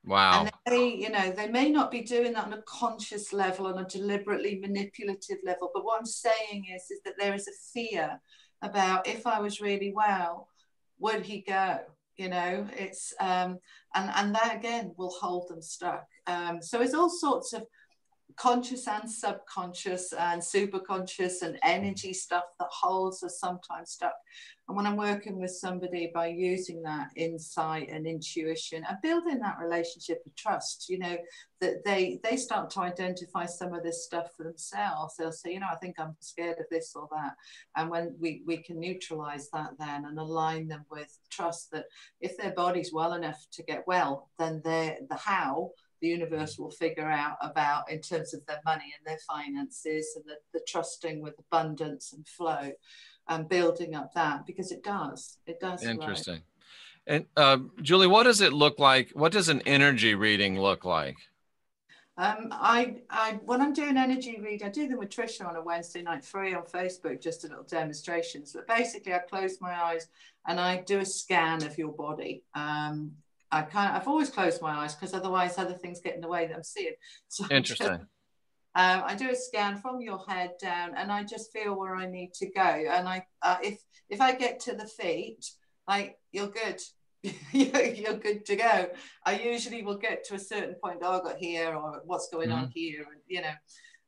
A: Wow.
B: And they, you know, they may not be doing that on a conscious level, on a deliberately manipulative level. But what I'm saying is that there is a fear about, if I was really well, would he go? You know, it's and that again will hold them stuck. So it's all sorts of conscious and subconscious and superconscious and energy stuff that holds us sometimes stuck. And when I'm working with somebody, by using that insight and intuition and building that relationship of trust, you know, that they start to identify some of this stuff for themselves. They'll say, you know, I think I'm scared of this or that. And when we can neutralize that then and align them with trust that if their body's well enough to get well, then the how the universe will figure out about in terms of their money and their finances, and the trusting with abundance and flow and building up that, because it does
A: Interesting. Flow. And Julie, what does it look like? What does an energy reading look like?
B: I when I'm doing energy read, I do them with Trisha on a Wednesday night free on Facebook, just a little demonstrations. But basically I close my eyes and I do a scan of your body. I've always closed my eyes because otherwise other things get in the way that I'm seeing. So
A: interesting.
B: I do a scan from your head down, and I just feel where I need to go. And if I get to the feet, like, you're good, you're good to go. I usually will get to a certain point. Oh, I got here, or what's going on here, and you know.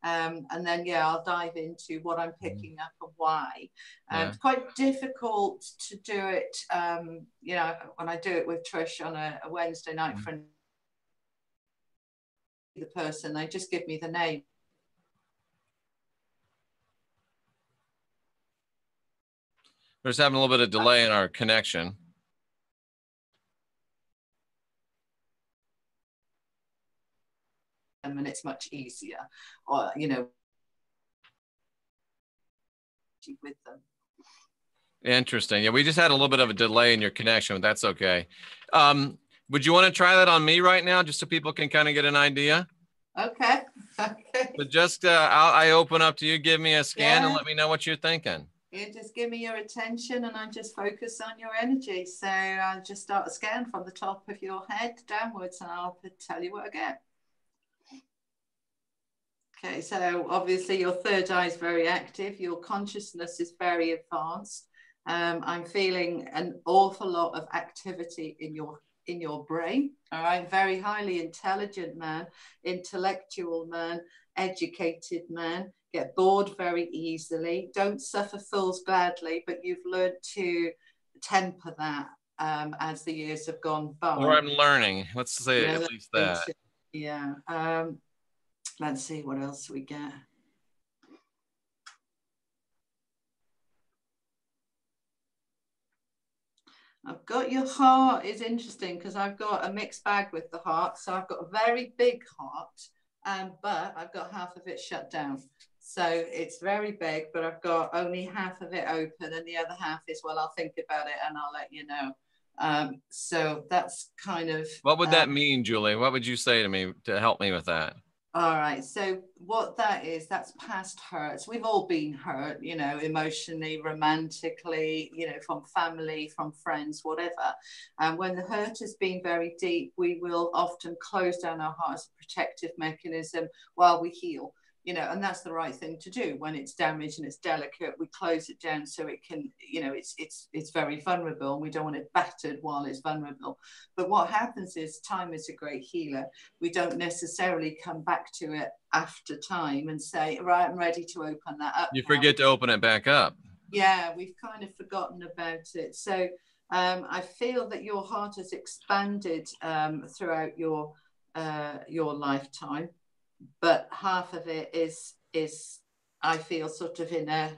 B: And then, I'll dive into what I'm picking up and why. It's quite difficult to do it, you know, when I do it with Trish on a Wednesday night for the person, they just give me the name.
A: We're just having a little bit of delay in our connection.
B: And it's much easier, or, you know, with them.
A: Interesting. Yeah, we just had a little bit of a delay in your connection, but that's okay. Would you want to try that on me right now, just so people can kind of get an idea?
B: Okay.
A: But just I open up to you, give me a scan and let me know what you're thinking.
B: You just give me your attention and I just focus on your energy. So I'll just start a scan from the top of your head downwards and I'll tell you what I get. Okay, so obviously your third eye is very active. Your consciousness is very advanced. I'm feeling an awful lot of activity in your brain. All right, very highly intelligent man, intellectual man, educated man, get bored very easily, don't suffer fools gladly, but you've learned to temper that as the years have gone by.
A: Or I'm learning, let's say at least that.
B: Yeah. Let's see what else we get. I've got your heart is interesting because I've got a mixed bag with the heart. So I've got a very big heart but I've got half of it shut down. So it's very big, but I've got only half of it open, and the other half is, well, I'll think about it and I'll let you know. So that's kind of...
A: What would that mean, Julie? What would you say to me to help me with that?
B: All right. So what that is, that's past hurts. We've all been hurt, you know, emotionally, romantically, you know, from family, from friends, whatever. And when the hurt has been very deep, we will often close down our heart as a protective mechanism while we heal. You know, and that's the right thing to do. When it's damaged and it's delicate, we close it down so it can, you know, it's very vulnerable, and we don't want it battered while it's vulnerable. But what happens is time is a great healer. We don't necessarily come back to it after time and say, right, I'm ready to open that up.
A: You forget to open it back up.
B: Yeah, we've kind of forgotten about it. So I feel that your heart has expanded throughout your lifetime. But half of it is I feel sort of in a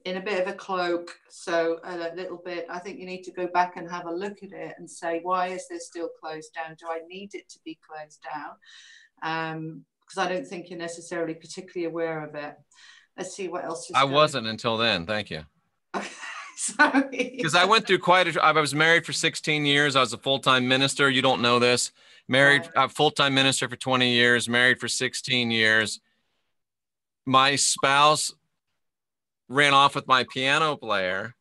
B: bit of a cloak. So a little bit, I think you need to go back and have a look at it and say, why is this still closed down? Do I need it to be closed down? Because I don't think you're necessarily particularly aware of it. Let's see what else.
A: I wasn't until then. Thank you.
B: Okay. Sorry.
A: Because I went through I was married for 16 years. I was a full-time minister. You don't know this. Married, full-time minister for 20 years, married for 16 years. My spouse ran off with my piano player.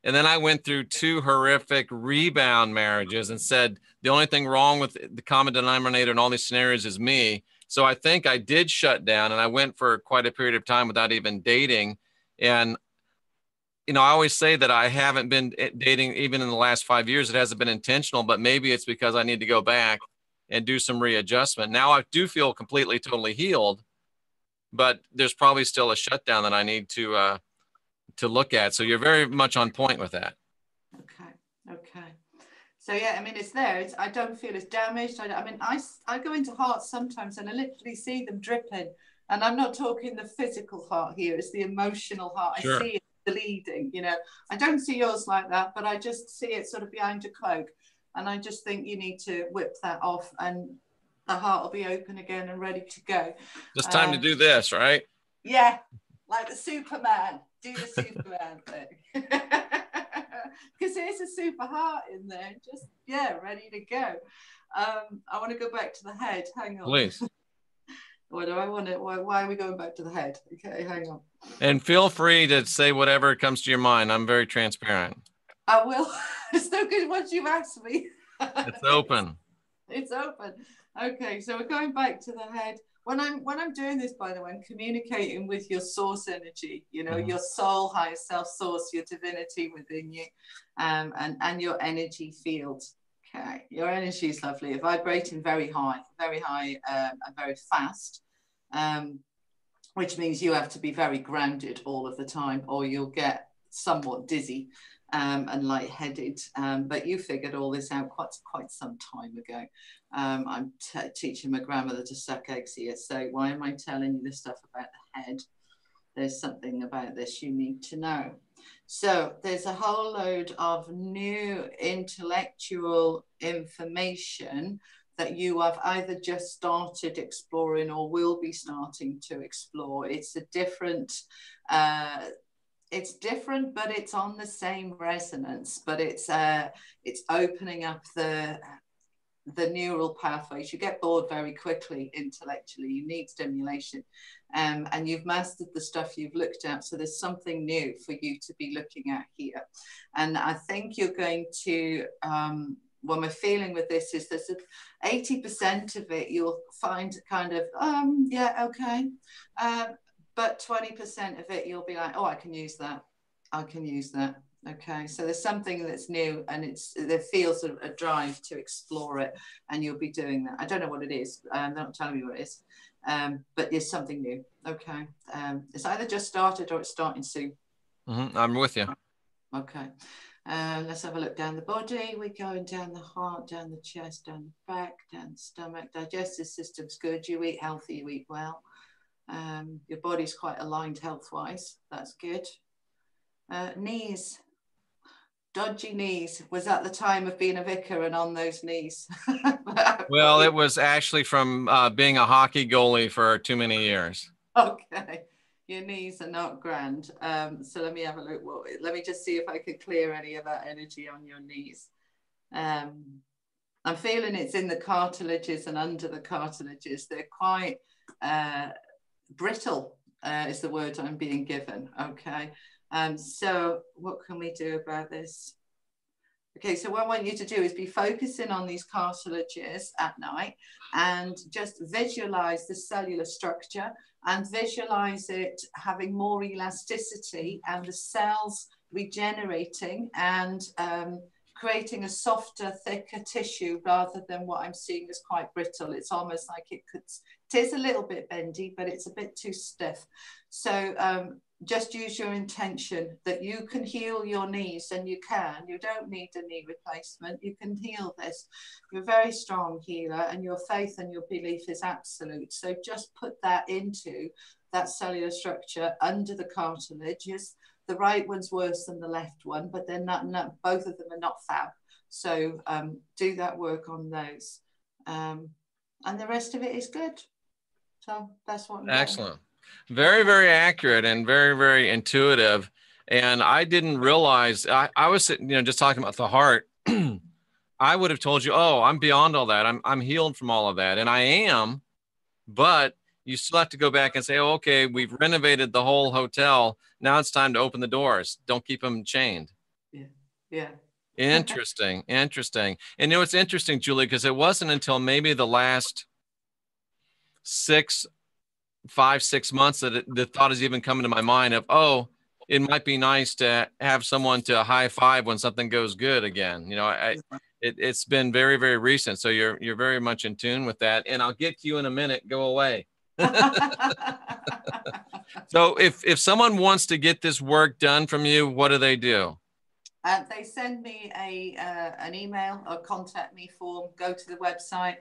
A: And then I went through 2 horrific rebound marriages and said, the only thing wrong with the common denominator in all these scenarios is me. So I think I did shut down, and I went for quite a period of time without even dating. And you know, I always say that I haven't been dating even in the last 5 years. It hasn't been intentional, but maybe it's because I need to go back and do some readjustment. Now I do feel completely, totally healed, but there's probably still a shutdown that I need to look at. So you're very much on point with that.
B: Okay. So yeah, I mean, it's there. I don't feel it's damaged. I go into hearts sometimes and I literally see them dripping. And I'm not talking the physical heart here. It's the emotional heart. Sure. I see it bleeding, you know. I don't see yours like that, but I just see it sort of behind a cloak, and I just think you need to whip that off, and the heart will be open again and ready to go.
A: Just time to do this, right?
B: Yeah, like the Superman. Do the Superman thing, because there's a super heart in there. Just ready to go. I want to go back to the head. Hang on,
A: please.
B: What do I want to? Why are we going back to the head? Okay, hang on.
A: And feel free to say whatever comes to your mind. I'm very transparent.
B: I will. It's no good once you've asked me.
A: It's open.
B: It's open. Okay, so we're going back to the head. When I'm doing this, by the way, I'm communicating with your source energy. You know, your soul, higher self, source, your divinity within you, and your energy field. Okay, your energy is lovely. You're vibrating very high, and very fast, which means you have to be very grounded all of the time, or you'll get somewhat dizzy and lightheaded. But you figured all this out quite some time ago. I'm teaching my grandmother to suck eggs here, so why am I telling you this stuff about the head? There's something about this you need to know. So there's a whole load of new intellectual information that you have either just started exploring or will be starting to explore. It's different, but it's on the same resonance, but it's opening up the neural pathways. You get bored very quickly intellectually. You need stimulation. And you've mastered the stuff you've looked at. So there's something new for you to be looking at here. And I think you're going to, what my feeling with this is there's 80% of it you'll find kind of, okay. But 20% of it you'll be like, oh, I can use that. I can use that. Okay, so there's something that's new, and there feels a drive to explore it, and you'll be doing that. I don't know what it is. They're not telling me what it is, but there's something new. Okay, it's either just started or it's starting soon.
A: I'm with you.
B: Okay, let's have a look down the body. We're going down the heart, down the chest, down the back, down the stomach. Digestive system's good. You eat healthy, you eat well. Your body's quite aligned health-wise. That's good. Knees. Dodgy knees. Was at the time of being a vicar and on those knees. But
A: Well, it was actually from being a hockey goalie for too many years.
B: Okay, your knees are not grand. So let me have a look. Let me just see if I could clear any of that energy on your knees. I'm feeling it's in the cartilages and under the cartilages. They're quite brittle, is the word I'm being given. Okay. So what can we do about this? Okay, so what I want you to do is be focusing on these cartilages at night and just visualize the cellular structure and visualize it having more elasticity and the cells regenerating and creating a softer, thicker tissue rather than what I'm seeing as quite brittle. It's almost like it is a little bit bendy, but it's a bit too stiff. So just use your intention that you can heal your knees, and you can. You don't need a knee replacement. You can heal this. You're a very strong healer, and your faith and your belief is absolute. So just put that into that cellular structure under the cartilages. The right one's worse than the left one, but they're not both of them are not fab. So do that work on those. And the rest of it is good. So that's what I'm
A: Excellent.
B: doing.
A: Very, very accurate and very, very intuitive. And I didn't realize, I was sitting, just talking about the heart. I would have told you, oh, I'm beyond all that. I'm healed from all of that. And I am, but you still have to go back and say, oh, okay, we've renovated the whole hotel. Now it's time to open the doors. Don't keep them chained.
B: Yeah. Yeah.
A: Interesting. Interesting. And it's interesting, Julie, because it wasn't until maybe the last 5-6 months that the thought is even coming to my mind of, oh, it might be nice to have someone to high five when something goes good again. It's been very, very recent. So you're very much in tune with that. And I'll get to you in a minute. Go away. So if someone wants to get this work done from you, what do they do?
B: They send me an email or contact me form, go to the website,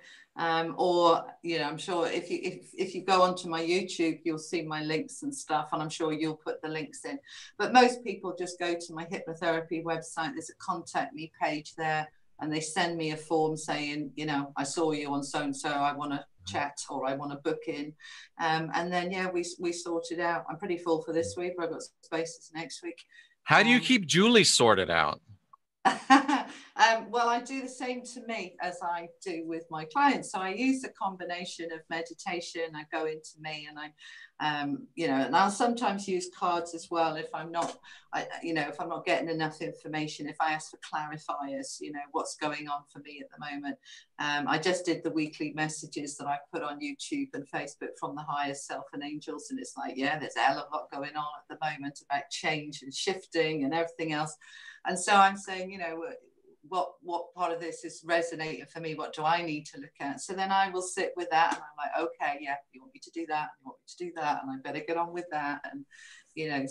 B: or I'm sure if you go onto my YouTube, you'll see my links and stuff, and I'm sure you'll put the links in. But most people just go to my hypnotherapy website. There's a contact me page there, and they send me a form saying, I saw you on so and so, I want to chat or I want to book in, and then we sort it out. I'm pretty full for this week, but I've got spaces next week.
A: How do you keep Julie sorted out?
B: Well, I do the same to me as I do with my clients. So I use a combination of meditation. I go into me, and and I'll sometimes use cards as well if I'm not, if I'm not getting enough information. If I ask for clarifiers, what's going on for me at the moment. I just did the weekly messages that I put on YouTube and Facebook from the higher self and angels, and it's like, there's a hell of a lot going on at the moment about change and shifting and everything else. And so I'm saying, what part of this is resonating for me? What do I need to look at? So then I will sit with that, and I'm like, okay, you want me to do that? You want me to do that? And I better get on with that. And and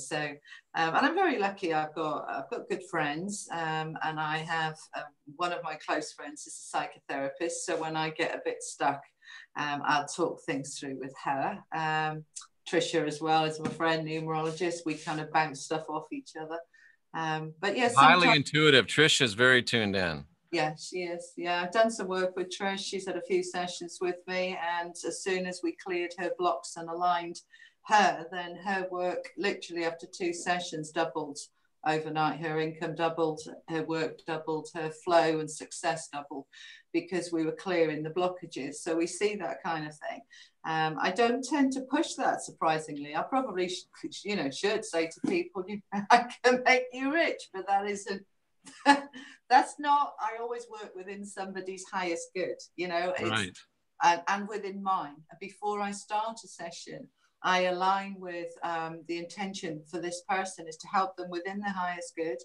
B: I'm very lucky. I've got good friends, and I have one of my close friends is a psychotherapist. So when I get a bit stuck, I'll talk things through with her. Trisha as well is my friend, numerologist. We kind of bounce stuff off each other. But
A: highly intuitive. Trish is very tuned in.
B: Yeah, she is. Yeah, I've done some work with Trish. She's had a few sessions with me, and as soon as we cleared her blocks and aligned her, then her work literally after 2 sessions doubled overnight. Her income doubled, her work doubled, her flow and success doubled, because we were clearing the blockages. So we see that kind of thing. I don't tend to push that, surprisingly. I probably should say to people, I can make you rich, but that isn't, that's not, I always work within somebody's highest good,
A: Right.
B: And within mine. Before I start a session, I align with the intention for this person is to help them within their highest good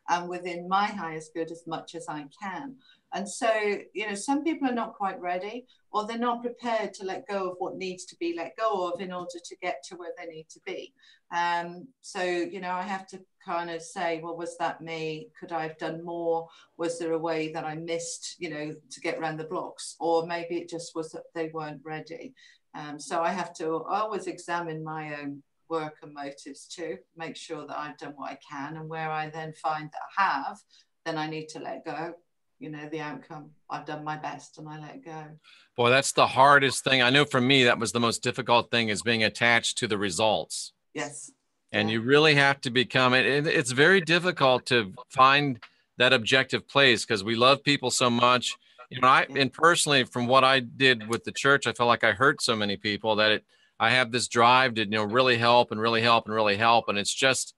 B: and within my highest good as much as I can. And so, some people are not quite ready, or they're not prepared to let go of what needs to be let go of in order to get to where they need to be. So, I have to kind of say, well, was that me? Could I have done more? Was there a way that I missed, to get around the blocks? Or maybe it just was that they weren't ready. So I have to always examine my own work and motives too, make sure that I've done what I can, and where I then find that I have, then I need to let go. you know, the outcome. I've done my best and I let go.
A: Boy, that's the hardest thing. I know for me, that was the most difficult thing, is being attached to the results.
B: Yes.
A: And
B: Yeah.
A: you really have to become it. It's very difficult to find that objective place, because we love people so much. You know, and personally, from what I did with the church, I felt like I hurt so many people that I have this drive to, you know, really help and really help and really help. And it's just,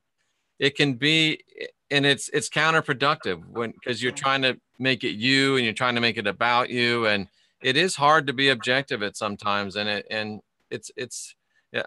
A: it can be, and it's counterproductive because you're trying to make it you, and you're trying to make it about you. And it is hard to be objective at sometimes. And it's,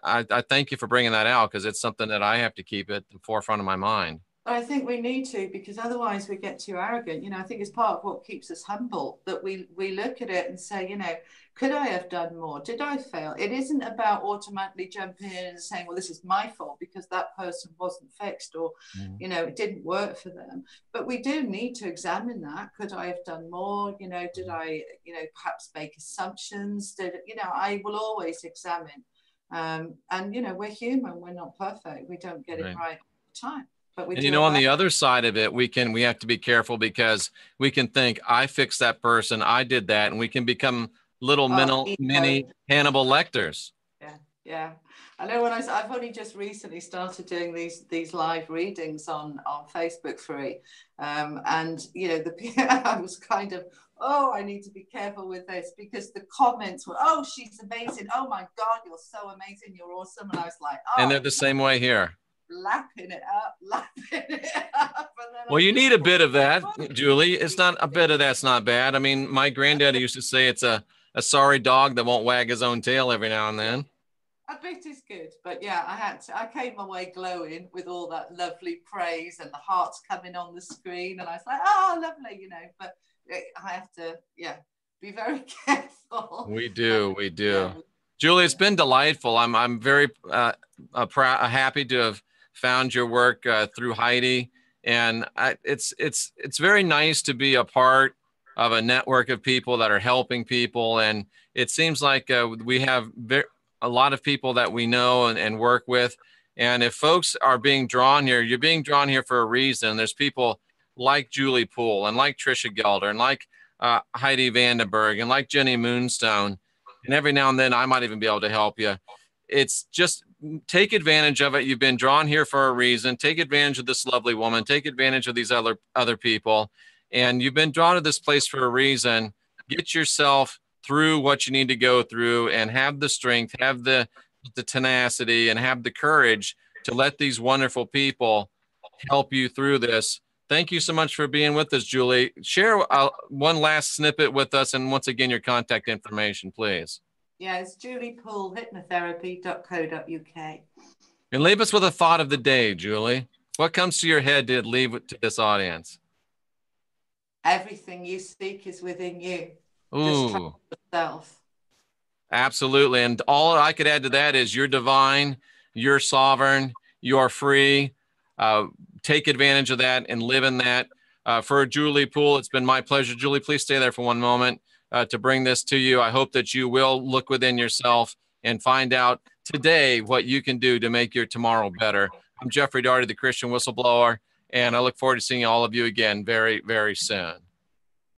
A: I thank you for bringing that out, because it's something that I have to keep at the forefront of my mind.
B: I think we need to, because otherwise we get too arrogant. You know, I think it's part of what keeps us humble, that we look at it and say, you know, could I have done more? Did I fail? It isn't about automatically jumping in and saying, well, this is my fault because that person wasn't fixed, or, you know, it didn't work for them. But we do need to examine that. Could I have done more? You know, did I, you know, perhaps make assumptions? You know, I will always examine. And, you know, we're human. We're not perfect. We don't get it right all the time. But we
A: and, you know, on the other side of it, we have to be careful, because we can think, I fixed that person, I did that, and we can become little mini Hannibal Lecters.
B: Yeah, yeah. I know I've only just recently started doing these live readings on Facebook free, and you know, I was kind of, oh, I need to be careful with this, because the comments were, oh, she's amazing, oh my God, you're so amazing, you're awesome, and I was like, oh,
A: and they're the same way here.
B: Lapping it up.
A: Well, you need a bit of that, Julie. It's not a bit of that's not bad. I mean, my granddaddy used to say it's a sorry dog that won't wag his own tail every now and then.
B: A bit is good, but yeah, I came away glowing with all that lovely praise and the hearts coming on the screen, and I was like, oh, lovely, you know. But I have to, be very careful.
A: We do. Yeah. Julie, it's been delightful. I'm very happy to have found your work through Heidi, and it's very nice to be a part of a network of people that are helping people. And it seems like we have a lot of people that we know and work with. And if folks are being drawn here, you're being drawn here for a reason. There's people like Julie Poole and like Tricia Gelder and like Heidi Vandenberg and like Jenny Moonstone. And every now and then I might even be able to help you. It's just, take advantage of it. You've been drawn here for a reason. Take advantage of this lovely woman. Take advantage of these other people. And you've been drawn to this place for a reason. Get yourself through what you need to go through, and have the strength, have the tenacity, and have the courage to let these wonderful people help you through this. Thank you so much for being with us, Julie. Share one last snippet with us, and once again, your contact information, please.
B: Yeah, it's Julie Poole, hypnotherapy.co.uk.
A: And leave us with a thought of the day, Julie. What comes to your head to leave to this audience?
B: Everything you seek is within you.
A: Ooh.
B: Just trust yourself.
A: Absolutely. And all I could add to that is you're divine, you're sovereign, you're free. Take advantage of that and live in that. For Julie Poole, it's been my pleasure. Julie, please stay there for one moment to bring this to you. I hope that you will look within yourself and find out today what you can do to make your tomorrow better. I'm Jeffrey Daugherty, the Christian Whistleblower, and I look forward to seeing all of you again very, very soon.